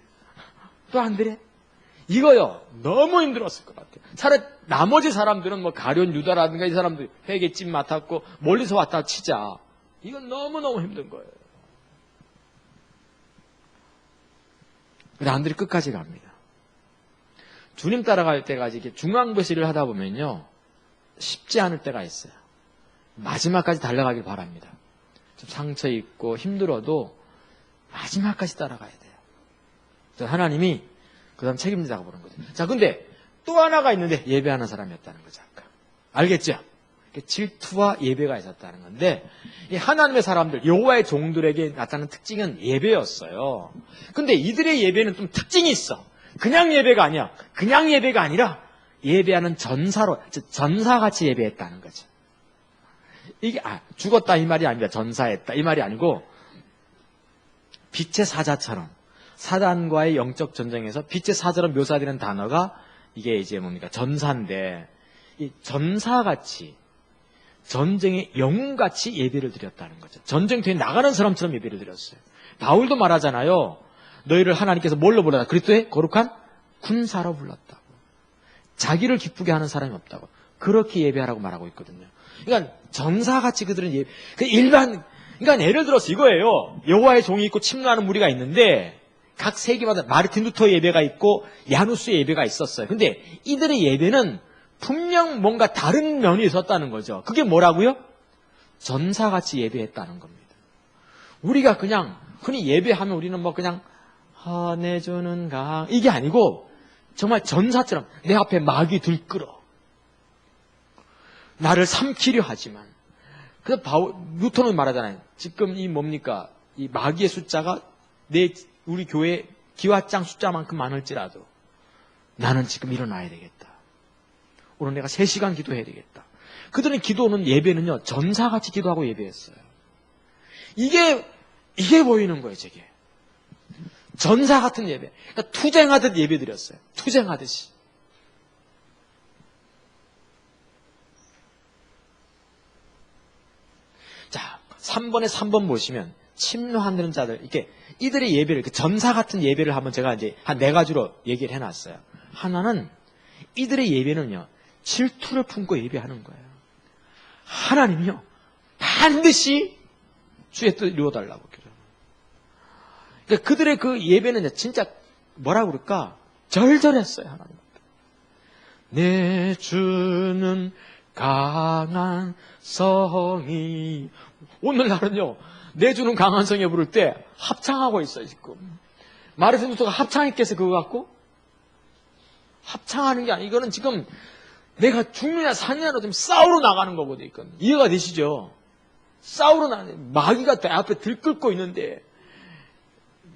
또 안드레? 이거요, 너무 힘들었을 것 같아요. 차라리 나머지 사람들은 뭐 가룟 유다라든가 이 사람들 회개집 맡았고 멀리서 왔다 치자. 이건 너무너무 힘든 거예요. 근데 안드레 끝까지 갑니다. 주님 따라갈 때까지 이렇게 중앙부시를 하다 보면요, 쉽지 않을 때가 있어요. 마지막까지 달려가길 바랍니다. 좀 상처 있고 힘들어도 마지막까지 따라가야 돼요. 그래서 하나님이 그 다음 책임지자고 보는 거죠. 자, 근데 또 하나가 있는데 예배하는 사람이었다는 거죠. 아까. 알겠죠? 질투와 예배가 있었다는 건데, 이 하나님의 사람들, 여호와의 종들에게 나타나는 특징은 예배였어요. 근데 이들의 예배는 좀 특징이 있어. 그냥 예배가 아니야. 그냥 예배가 아니라 예배하는 전사로, 즉 전사같이 예배했다는 거죠. 이게 죽었다 이 말이 아닙니다. 전사했다 이 말이 아니고 빛의 사자처럼 사단과의 영적 전쟁에서 빛의 사자로 묘사되는 단어가 이게 이제 뭡니까? 전사인데, 이 전사같이 전쟁의 영웅같이 예배를 드렸다는 거죠. 전쟁터에 나가는 사람처럼 예배를 드렸어요. 바울도 말하잖아요. 너희를 하나님께서 뭘로 불렀다? 그리스도의 거룩한 군사로 불렀다고. 자기를 기쁘게 하는 사람이 없다고. 그렇게 예배하라고 말하고 있거든요. 그러니까 전사같이 그들은 그러니까 예를 들어서 이거예요. 여호와의 종이 있고 침노하는 무리가 있는데 각 세계마다 마르틴 루터 예배가 있고 야누스 예배가 있었어요. 근데 이들의 예배는 분명 뭔가 다른 면이 있었다는 거죠. 그게 뭐라고요? 전사같이 예배했다는 겁니다. 우리가 그냥 흔히 예배하면 우리는 뭐 그냥 내 주는 강 이게 아니고 정말 전사처럼 내 앞에 막이 들끓어 나를 삼키려 하지만, 그래서 루터는 말하잖아요. 지금 이 뭡니까? 이 마귀의 숫자가 우리 교회 기와장 숫자만큼 많을지라도 나는 지금 일어나야 되겠다. 오늘 내가 3시간 기도해야 되겠다. 그들은 기도는 예배는요, 전사같이 기도하고 예배했어요. 이게 보이는 거예요, 저게. 전사 같은 예배. 그러니까 투쟁하듯 예배 드렸어요. 투쟁하듯이. 자, 3번에 3번 보시면 침노하는 자들, 이렇게 이들의 예배를, 전사 같은 예배를 한번 제가 이제 한 4가지로 얘기를 해놨어요. 하나는 이들의 예배는요, 질투를 품고 예배하는 거예요. 하나님이요, 반드시 주의 뜻 이루어달라고. 그러니까 그들의 그 예배는 진짜 뭐라고 그럴까? 절절했어요, 하나님. 내 주는 강한 성이. 오늘날은요, 내 주는 강한 성에 부를 때 합창하고 있어요, 지금. 마르틴 루터가 합창했겠어요, 그거 갖고? 합창하는 게 아니고, 이거는 지금 내가 죽느냐 사느냐로 지금 싸우러 나가는 거거든요, 이건. 이해가 되시죠? 싸우러 나가는, 마귀가 내 앞에 들끓고 있는데,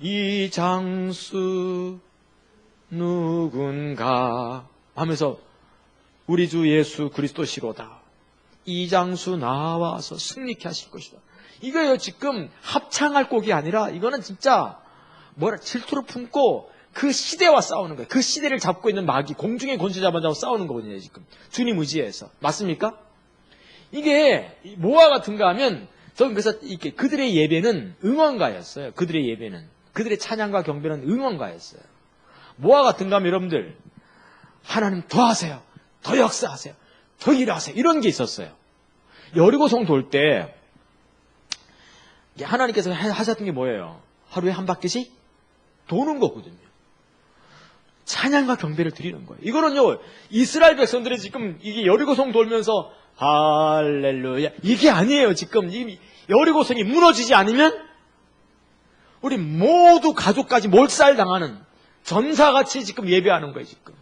이 장수 누군가 하면서 우리 주 예수 그리스도시로다. 이 장수 나와서 승리케 하실 것이다. 이거예요. 지금 합창할 곡이 아니라 이거는 진짜 질투를 품고 그 시대와 싸우는 거예요. 그 시대를 잡고 있는 마귀, 공중의 권세자만 싸우는 거거든요. 지금 주님 의지에서. 맞습니까? 이게 뭐와 같은가 하면 저는 그래서 이렇게 그들의 예배는 응원가였어요. 그들의 예배는. 그들의 찬양과 경배는 응원가였어요. 뭐와 같은가 하면 여러분들, 하나님 더 하세요. 더 역사하세요. 더 일하세요. 이런 게 있었어요. 여리고성 돌 때 하나님께서 하셨던 게 뭐예요? 하루에 한 바퀴씩 도는 거거든요. 찬양과 경배를 드리는 거예요. 이거는요, 이스라엘 백성들이 지금 이게 여리고성 돌면서 할렐루야 이게 아니에요. 지금 이 여리고성이 무너지지 않으면 우리 모두 가족까지 몰살당하는 전사같이 지금 예배하는 거예요, 지금.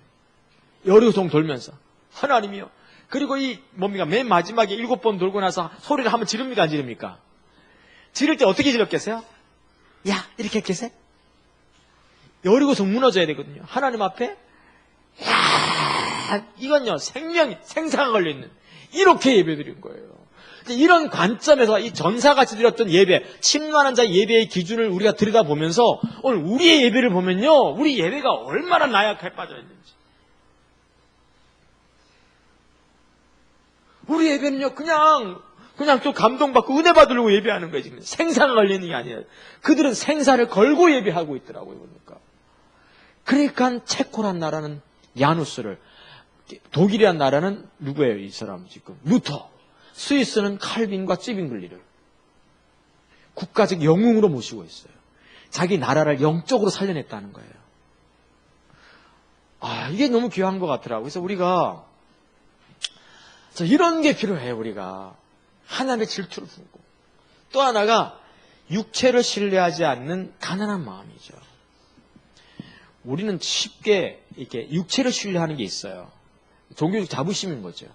여리고성 돌면서. 하나님이요. 그리고 뭡니까? 맨 마지막에 7번 돌고 나서 소리를 한번 지릅니까? 안 지릅니까? 지를 때 어떻게 질렀겠어요? 야, 이렇게 했겠어요? 여리고성 무너져야 되거든요. 하나님 앞에. 야, 이건요, 생상이 걸려있는. 이렇게 예배 드린 거예요. 이런 관점에서 이 전사같이 드렸던 예배, 침노하는 자의 예배의 기준을 우리가 들여다보면서 오늘 우리의 예배를 보면요, 우리 예배가 얼마나 나약하게 빠져있는지. 우리 예배는요, 그냥 좀 감동받고 은혜 받으려고 예배하는 거예요. 지금 생사가 걸리는 게 아니에요. 그들은 생사를 걸고 예배하고 있더라고요. 보니까. 그러니까 체코란 나라는 야누스를, 독일이란 나라는 누구예요? 이 사람 지금 루터, 스위스는 칼빈과 찌빙글리를 국가적 영웅으로 모시고 있어요. 자기 나라를 영적으로 살려냈다는 거예요. 이게 너무 귀한 것 같더라고요. 그래서 우리가 이런 게 필요해요. 우리가 하나님의 질투를 품고, 또 하나가 육체를 신뢰하지 않는 가난한 마음이죠. 우리는 쉽게 이렇게 육체를 신뢰하는 게 있어요. 종교적 자부심인 거죠.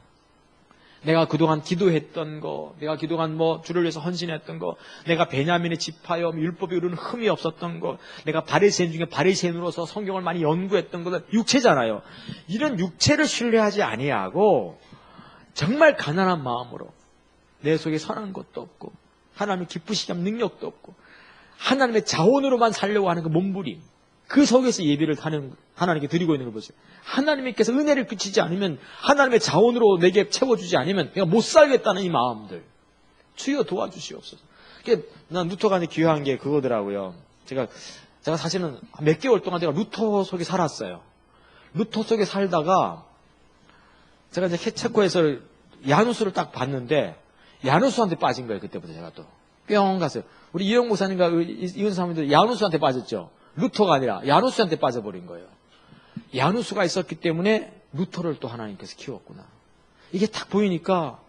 내가 그동안 기도했던 거, 내가 그동안 주를 위해서 헌신했던 거, 내가 베냐민의 지파여 율법에 이르는 흠이 없었던 거, 내가 바리새인 중에 바리새인으로서 성경을 많이 연구했던 것은 육체잖아요. 이런 육체를 신뢰하지 아니하고 정말 가난한 마음으로 내 속에 선한 것도 없고 하나님의 기쁘시게 하는 능력도 없고 하나님의 자원으로만 살려고 하는 그 몸부림, 그 속에서 예배를 하나님께 드리고 있는 걸 보세요. 하나님께서 은혜를 그치지 않으면, 하나님의 자원으로 내게 채워주지 않으면 내가 못 살겠다는 이 마음들, 주여 도와주시옵소서. 난 루터가 귀한 게 그거더라고요. 제가 사실은 몇 개월 동안 제가 루터 속에 살았어요. 루터 속에 살다가 제가 이제 체코에서 야누스를 딱 봤는데 야누스한테 빠진 거예요. 그때부터 제가 또 뿅 갔어요. 우리 이영 목사님과 이은 사모님도 야누스한테 빠졌죠. 루터가 아니라 야누스한테 빠져버린 거예요. 야누스가 있었기 때문에 루터를 또 하나님께서 키웠구나. 이게 딱 보이니까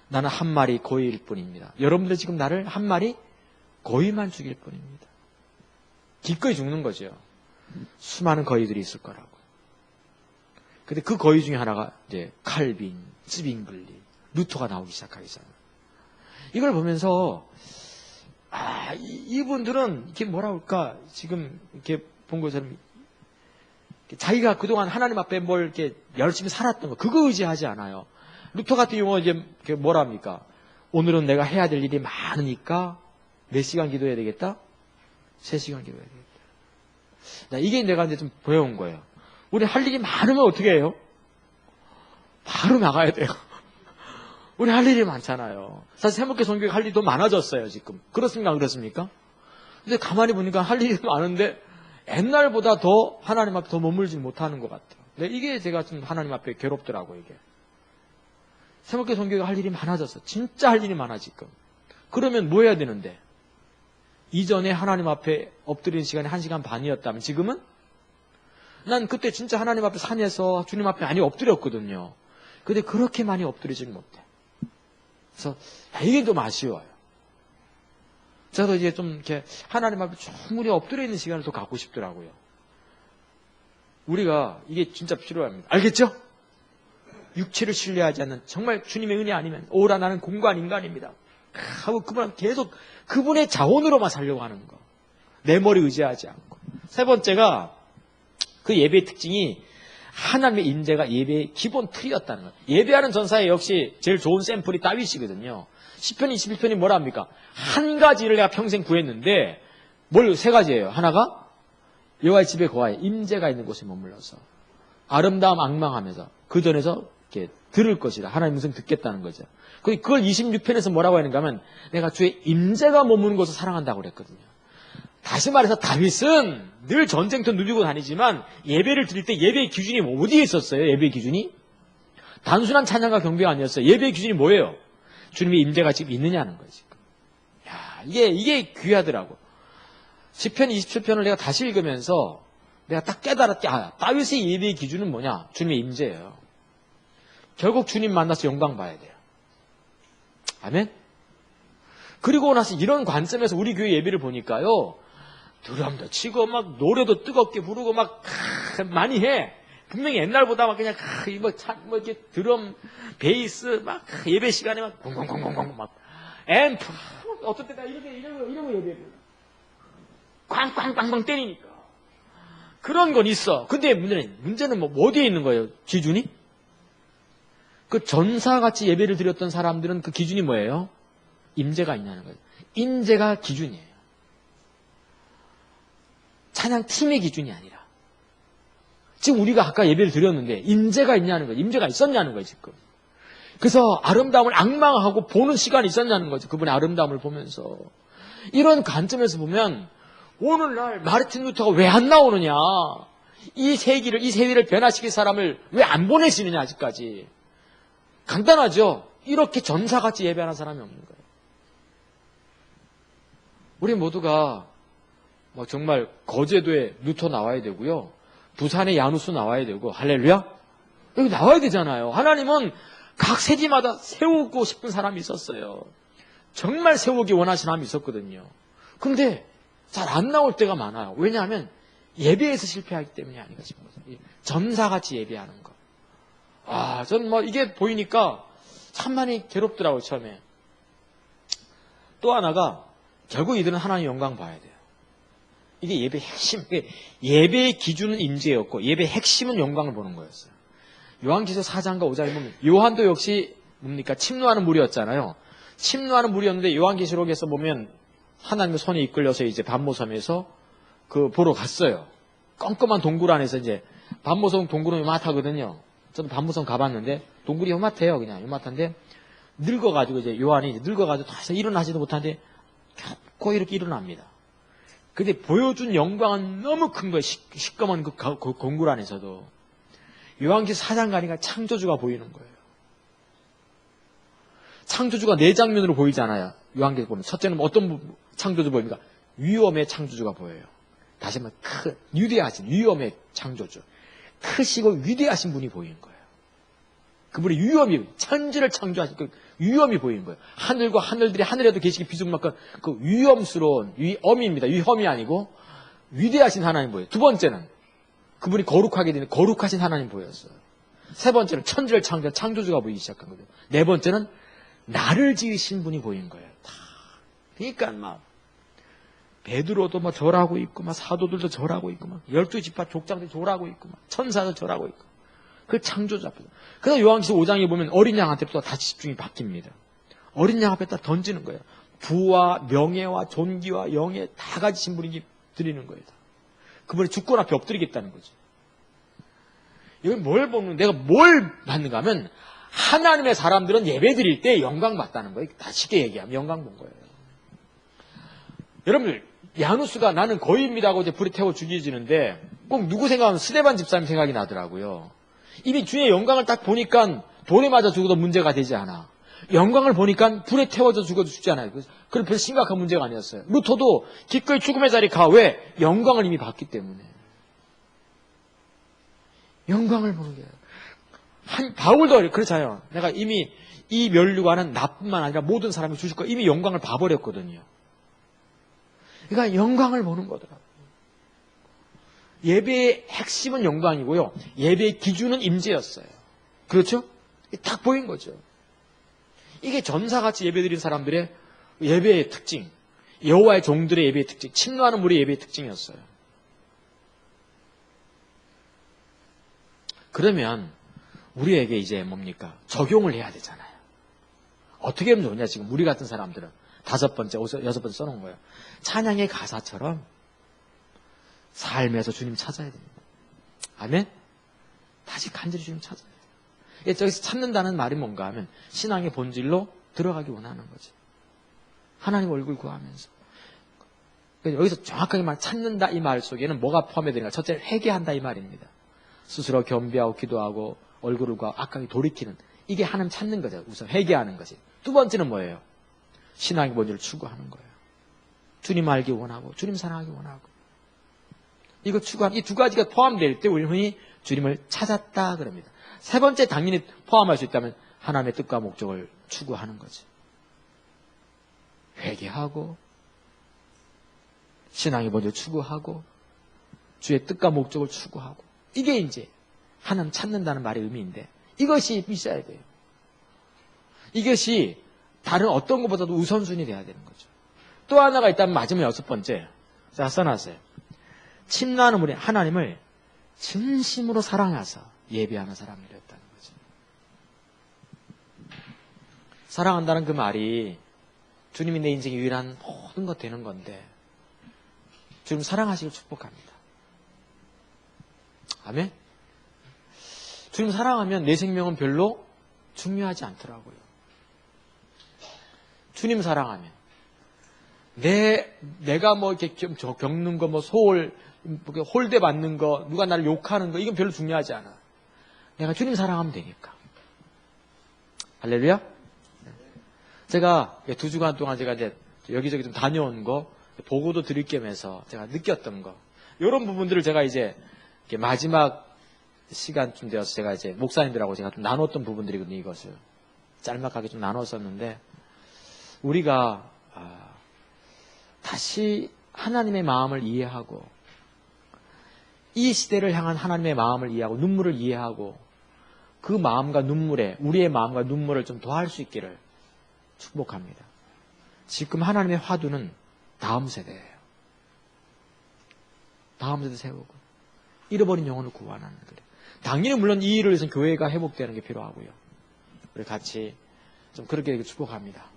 나는 한 마리 고이일 뿐입니다. 여러분들 지금 나를 한 마리 고이만 죽일 뿐입니다. 기꺼이 죽는 거죠. 수많은 거이들이 있을 거라고. 근데 그 거이 중에 하나가 이제 칼빈, 찌빙글리, 루터가 나오기 시작하기 시작합니다. 이걸 보면서 이분들은 이렇게 뭐라 할까, 지금 이렇게 본 것처럼 자기가 그동안 하나님 앞에 뭘 이렇게 열심히 살았던 거, 그거 의지하지 않아요. 루터 같은 경우는 이제 뭐라 합니까? 오늘은 내가 해야 될 일이 많으니까 몇 시간 기도해야 되겠다? 3시간 기도해야 되겠다. 이게 내가 이제 좀 배운 거예요. 우리 할 일이 많으면 어떻게 해요? 바로 나가야 돼요. 우리 할 일이 많잖아요. 사실 새목계 선교회 할 일이 더 많아졌어요, 지금. 그렇습니까? 안 그렇습니까? 근데 가만히 보니까 할 일이 많은데 옛날보다 더 하나님 앞에 더 머물지 못하는 것 같아요. 근데 이게 제가 좀 하나님 앞에 괴롭더라고요, 이게. 새목계 선교회가 할 일이 많아졌어. 진짜 할 일이 많아, 지금. 그러면 뭐 해야 되는데? 이전에 하나님 앞에 엎드리는 시간이 1시간 반이었다면 지금은? 난 그때 진짜 하나님 앞에 산에서 주님 앞에 많이 엎드렸거든요. 근데 그렇게 많이 엎드리지는 못해. 그래서 이게 좀 아쉬워요. 저도 이제 좀 이렇게 하나님 앞에 충분히 엎드려 있는 시간을 더 갖고 싶더라고요. 우리가 이게 진짜 필요합니다. 알겠죠? 육체를 신뢰하지 않는, 정말 주님의 은혜 아니면 오라 나는 공고한 인간입니다 하고 그분은 계속 그분의 자원으로만 살려고 하는 거, 내 머리 의지하지 않고. 세 번째가, 그 예배의 특징이 하나님의 임재가 예배의 기본 틀이었다는 거예요. 예배하는 전사에 역시 제일 좋은 샘플이 다윗이거든요. 시편 21편이 뭐라 합니까? 한 가지를 내가 평생 구했는데 뭘 3가지예요. 하나가 여호와의 집에 거하여 임재가 있는 곳에 머물러서 아름다움 앙망하면서 그 전에서 이렇게 들을 것이다. 하나님 음성 듣겠다는 거죠. 그걸 26편에서 뭐라고 하는가 하면 내가 주의 임재가 머무는 곳을 사랑한다고 그랬거든요. 다시 말해서 다윗은 늘 전쟁터 누비고 다니지만 예배를 드릴 때 예배의 기준이 어디에 있었어요? 예배의 기준이? 단순한 찬양과 경배가 아니었어요. 예배의 기준이 뭐예요? 주님의 임재가 지금 있느냐는 거예요. 지금. 야, 이게 귀하더라고. 시편 27편을 내가 다시 읽으면서 내가 딱 깨달았게, 다윗의 예배의 기준은 뭐냐? 주님의 임재예요. 결국 주님 만나서 영광 봐야 돼요. 아멘? 그리고 나서 이런 관점에서 우리 교회 예배를 보니까요, 드럼도 치고 막 노래도 뜨겁게 부르고 막 많이 해. 분명히 옛날보다 막 그냥 이렇게 드럼, 베이스 막 예배 시간에 막 공공공공공 막 앰프 어떤 때나 이러고 예배해. 꽝꽝꽝꽝 때리니까 그런 건 있어. 근데 문제는 뭐 어디에 있는 거예요? 기준이? 그 전사같이 예배를 드렸던 사람들은 그 기준이 뭐예요? 임재가 있냐는 거예요. 임재가 기준이에요. 찬양 팀의 기준이 아니라. 지금 우리가 아까 예배를 드렸는데 임재가 있냐는 거예요. 임재가 있었냐는 거예요, 지금. 그래서 아름다움을 앙망하고 보는 시간이 있었냐는 거죠. 그분의 아름다움을 보면서. 이런 관점에서 보면 오늘날 마르틴 루터가 왜 안 나오느냐. 이 세계를 변화시킬 사람을 왜 안 보내시느냐, 아직까지. 간단하죠. 이렇게 전사같이 예배하는 사람이 없는 거예요. 우리 모두가 정말 거제도에 루터 나와야 되고요. 부산에 야누스 나와야 되고, 할렐루야? 여기 나와야 되잖아요. 하나님은 각 세기마다 세우고 싶은 사람이 있었어요. 정말 세우기 원하시는 사람이 있었거든요. 그런데 잘 안 나올 때가 많아요. 왜냐하면 예배에서 실패하기 때문이 아닌가 싶어요. 전사같이 예배하는 거. 전 이게 보이니까 참 많이 괴롭더라고요, 처음에. 또 하나가, 결국 이들은 하나님의 영광 봐야 돼요. 이게 예배의 핵심. 예배의 기준은 임재였고, 예배의 핵심은 영광을 보는 거였어요. 요한계시록 4장과 5장에 보면, 요한도 역시 뭡니까? 침노하는 무리였잖아요. 침노하는 무리였는데, 요한계시록에서 보면, 하나님의 손에 이끌려서 이제 반모섬에서 보러 갔어요. 껌껌한 동굴 안에서 이제, 반모섬 동굴은 요만하거든요. 저도 반모섬 가봤는데, 동굴이 요만해요, 그냥. 요만한데, 늙어가지고 이제 요한이 늙어가지고 다시 일어나지도 못하는데, 꼭 이렇게 일어납니다. 근데 보여준 영광은 너무 큰 거예요. 시꺼먼 그 동굴 안에서도. 요한계시록 4장 가니까 창조주가 보이는 거예요. 창조주가 네 장면으로 보이잖아요. 요한계시록 보면. 첫째는 어떤 창조주 보입니까? 위엄의 창조주가 보여요. 다시 한번 위대하신 위엄의 창조주. 크시고 위대하신 분이 보이는 거예요. 그분의 위엄이, 천지를 창조하신 그 위엄이 보이는 거예요. 하늘과 하늘들이 하늘에도 계시기 비스무리한 그 위엄스러운, 위엄입니다. 위험이 아니고 위대하신 하나님 보여요. 두 번째는 그분이 거룩하게 되는 거룩하신 하나님 보였어요. 세 번째는 천지를 창조한 창조주가 보이기 시작한 거예요. 네 번째는 나를 지으신 분이 보인 거예요. 그러니까 베드로도 절하고 있고, 사도들도 절하고 있고, 12지파 족장들 절하고 있고, 천사도 절하고 있고. 그 창조주 앞에서. 그래서 요한계시록 5장에 보면 어린 양한테 또 다시 집중이 바뀝니다. 어린 양 앞에 딱 던지는 거예요. 부와 명예와 존귀와 영예 다 가지신 분이 드리는 거예요. 그분이 주권 앞에 엎드리겠다는 거죠. 이건 뭘 보면, 내가 뭘 받는가 하면, 하나님의 사람들은 예배 드릴 때 영광 받다는 거예요. 다 쉽게 얘기하면 영광 본 거예요. 여러분들, 야누스가 나는 거위입니다 하고 이제 불에 태워 죽여지는데, 꼭 누구 생각하면 스데반 집사님 생각이 나더라고요. 이미 주의 영광을 딱 보니까 돌에 맞아 죽어도 문제가 되지 않아. 영광을 보니까 불에 태워져 죽어도 죽지 않아요. 그건 별 심각한 문제가 아니었어요. 루터도 기꺼이 죽음의 자리 가. 왜? 영광을 이미 봤기 때문에. 영광을 보는 게. 바울도 그렇잖아요. 내가 이미 이 면류관은 나뿐만 아니라 모든 사람이 주실 거 이미 영광을 봐버렸거든요. 그러니까 영광을 보는 거더라고요. 예배의 핵심은 영광이고요. 예배의 기준은 임재였어요. 그렇죠? 딱 보인 거죠. 이게 전사같이 예배드린 사람들의 예배의 특징, 여호와의 종들의 예배의 특징, 침노하는 무리의 예배의 특징이었어요. 그러면 우리에게 이제 뭡니까? 적용을 해야 되잖아요. 어떻게 하면 좋냐? 지금 우리 같은 사람들은 5번째, 6번째 써놓은 거예요. 찬양의 가사처럼 삶에서 주님 찾아야 됩니다. 아멘? 다시 간절히 주님 찾아야 돼요. 저기서 찾는다는 말이 뭔가 하면 신앙의 본질로 들어가기 원하는 거죠. 하나님 얼굴 구하면서. 여기서 정확하게 말 찾는다 이 말 속에는 뭐가 포함이 되는가? 첫째, 회개한다 이 말입니다. 스스로 겸비하고 기도하고 얼굴을 구하고 악하게 돌이키는, 이게 하나님 찾는 거죠. 우선 회개하는 것이. 두 번째는 뭐예요? 신앙의 본질을 추구하는 거예요. 주님 알기 원하고 주님 사랑하기 원하고 이거 추구하는, 이 두 가지가 포함될 때 우리는 흔히 주님을 찾았다 그럽니다. 세 번째 당연히 포함할 수 있다면 하나님의 뜻과 목적을 추구하는 거지. 회개하고 신앙의 본질을 추구하고 주의 뜻과 목적을 추구하고, 이게 이제 하나님 찾는다는 말의 의미인데 이것이 있어야 돼요. 이것이 다른 어떤 것보다도 우선순위 돼야 되는 거죠. 또 하나가 있다면 마지막 6번째. 자, 써놨어요. 침노하는 우리 하나님을 진심으로 사랑해서 예배하는 사람이 되었다는 거죠. 사랑한다는 그 말이 주님이 내 인생의 유일한 모든 것 되는 건데 주님 사랑하시길 축복합니다. 아멘? 주님 사랑하면 내 생명은 별로 중요하지 않더라고요. 주님 사랑하면 내가 뭐 이렇게 겪는 거, 뭐 홀대 받는 거, 누가 나를 욕하는 거, 이건 별로 중요하지 않아. 내가 주님 사랑하면 되니까. 할렐루야? 제가 2주간 동안 제가 이제 여기저기 좀 다녀온 거, 보고도 드릴 겸 해서 제가 느꼈던 거, 이런 부분들을 제가 이제 마지막 시간쯤 되어서 제가 이제 목사님들하고 제가 좀 나눴던 부분들이거든요, 이것을. 짤막하게 좀 나눴었는데, 우리가 다시 하나님의 마음을 이해하고 이 시대를 향한 하나님의 마음을 이해하고 눈물을 이해하고 그 마음과 눈물에 우리의 마음과 눈물을 좀 더할 수 있기를 축복합니다. 지금 하나님의 화두는 다음 세대예요. 다음 세대 세우고 잃어버린 영혼을 구원하는 일. 당연히 물론 이 일을 위해서 교회가 회복되는 게 필요하고요. 우리 같이 좀 그렇게 축복합니다.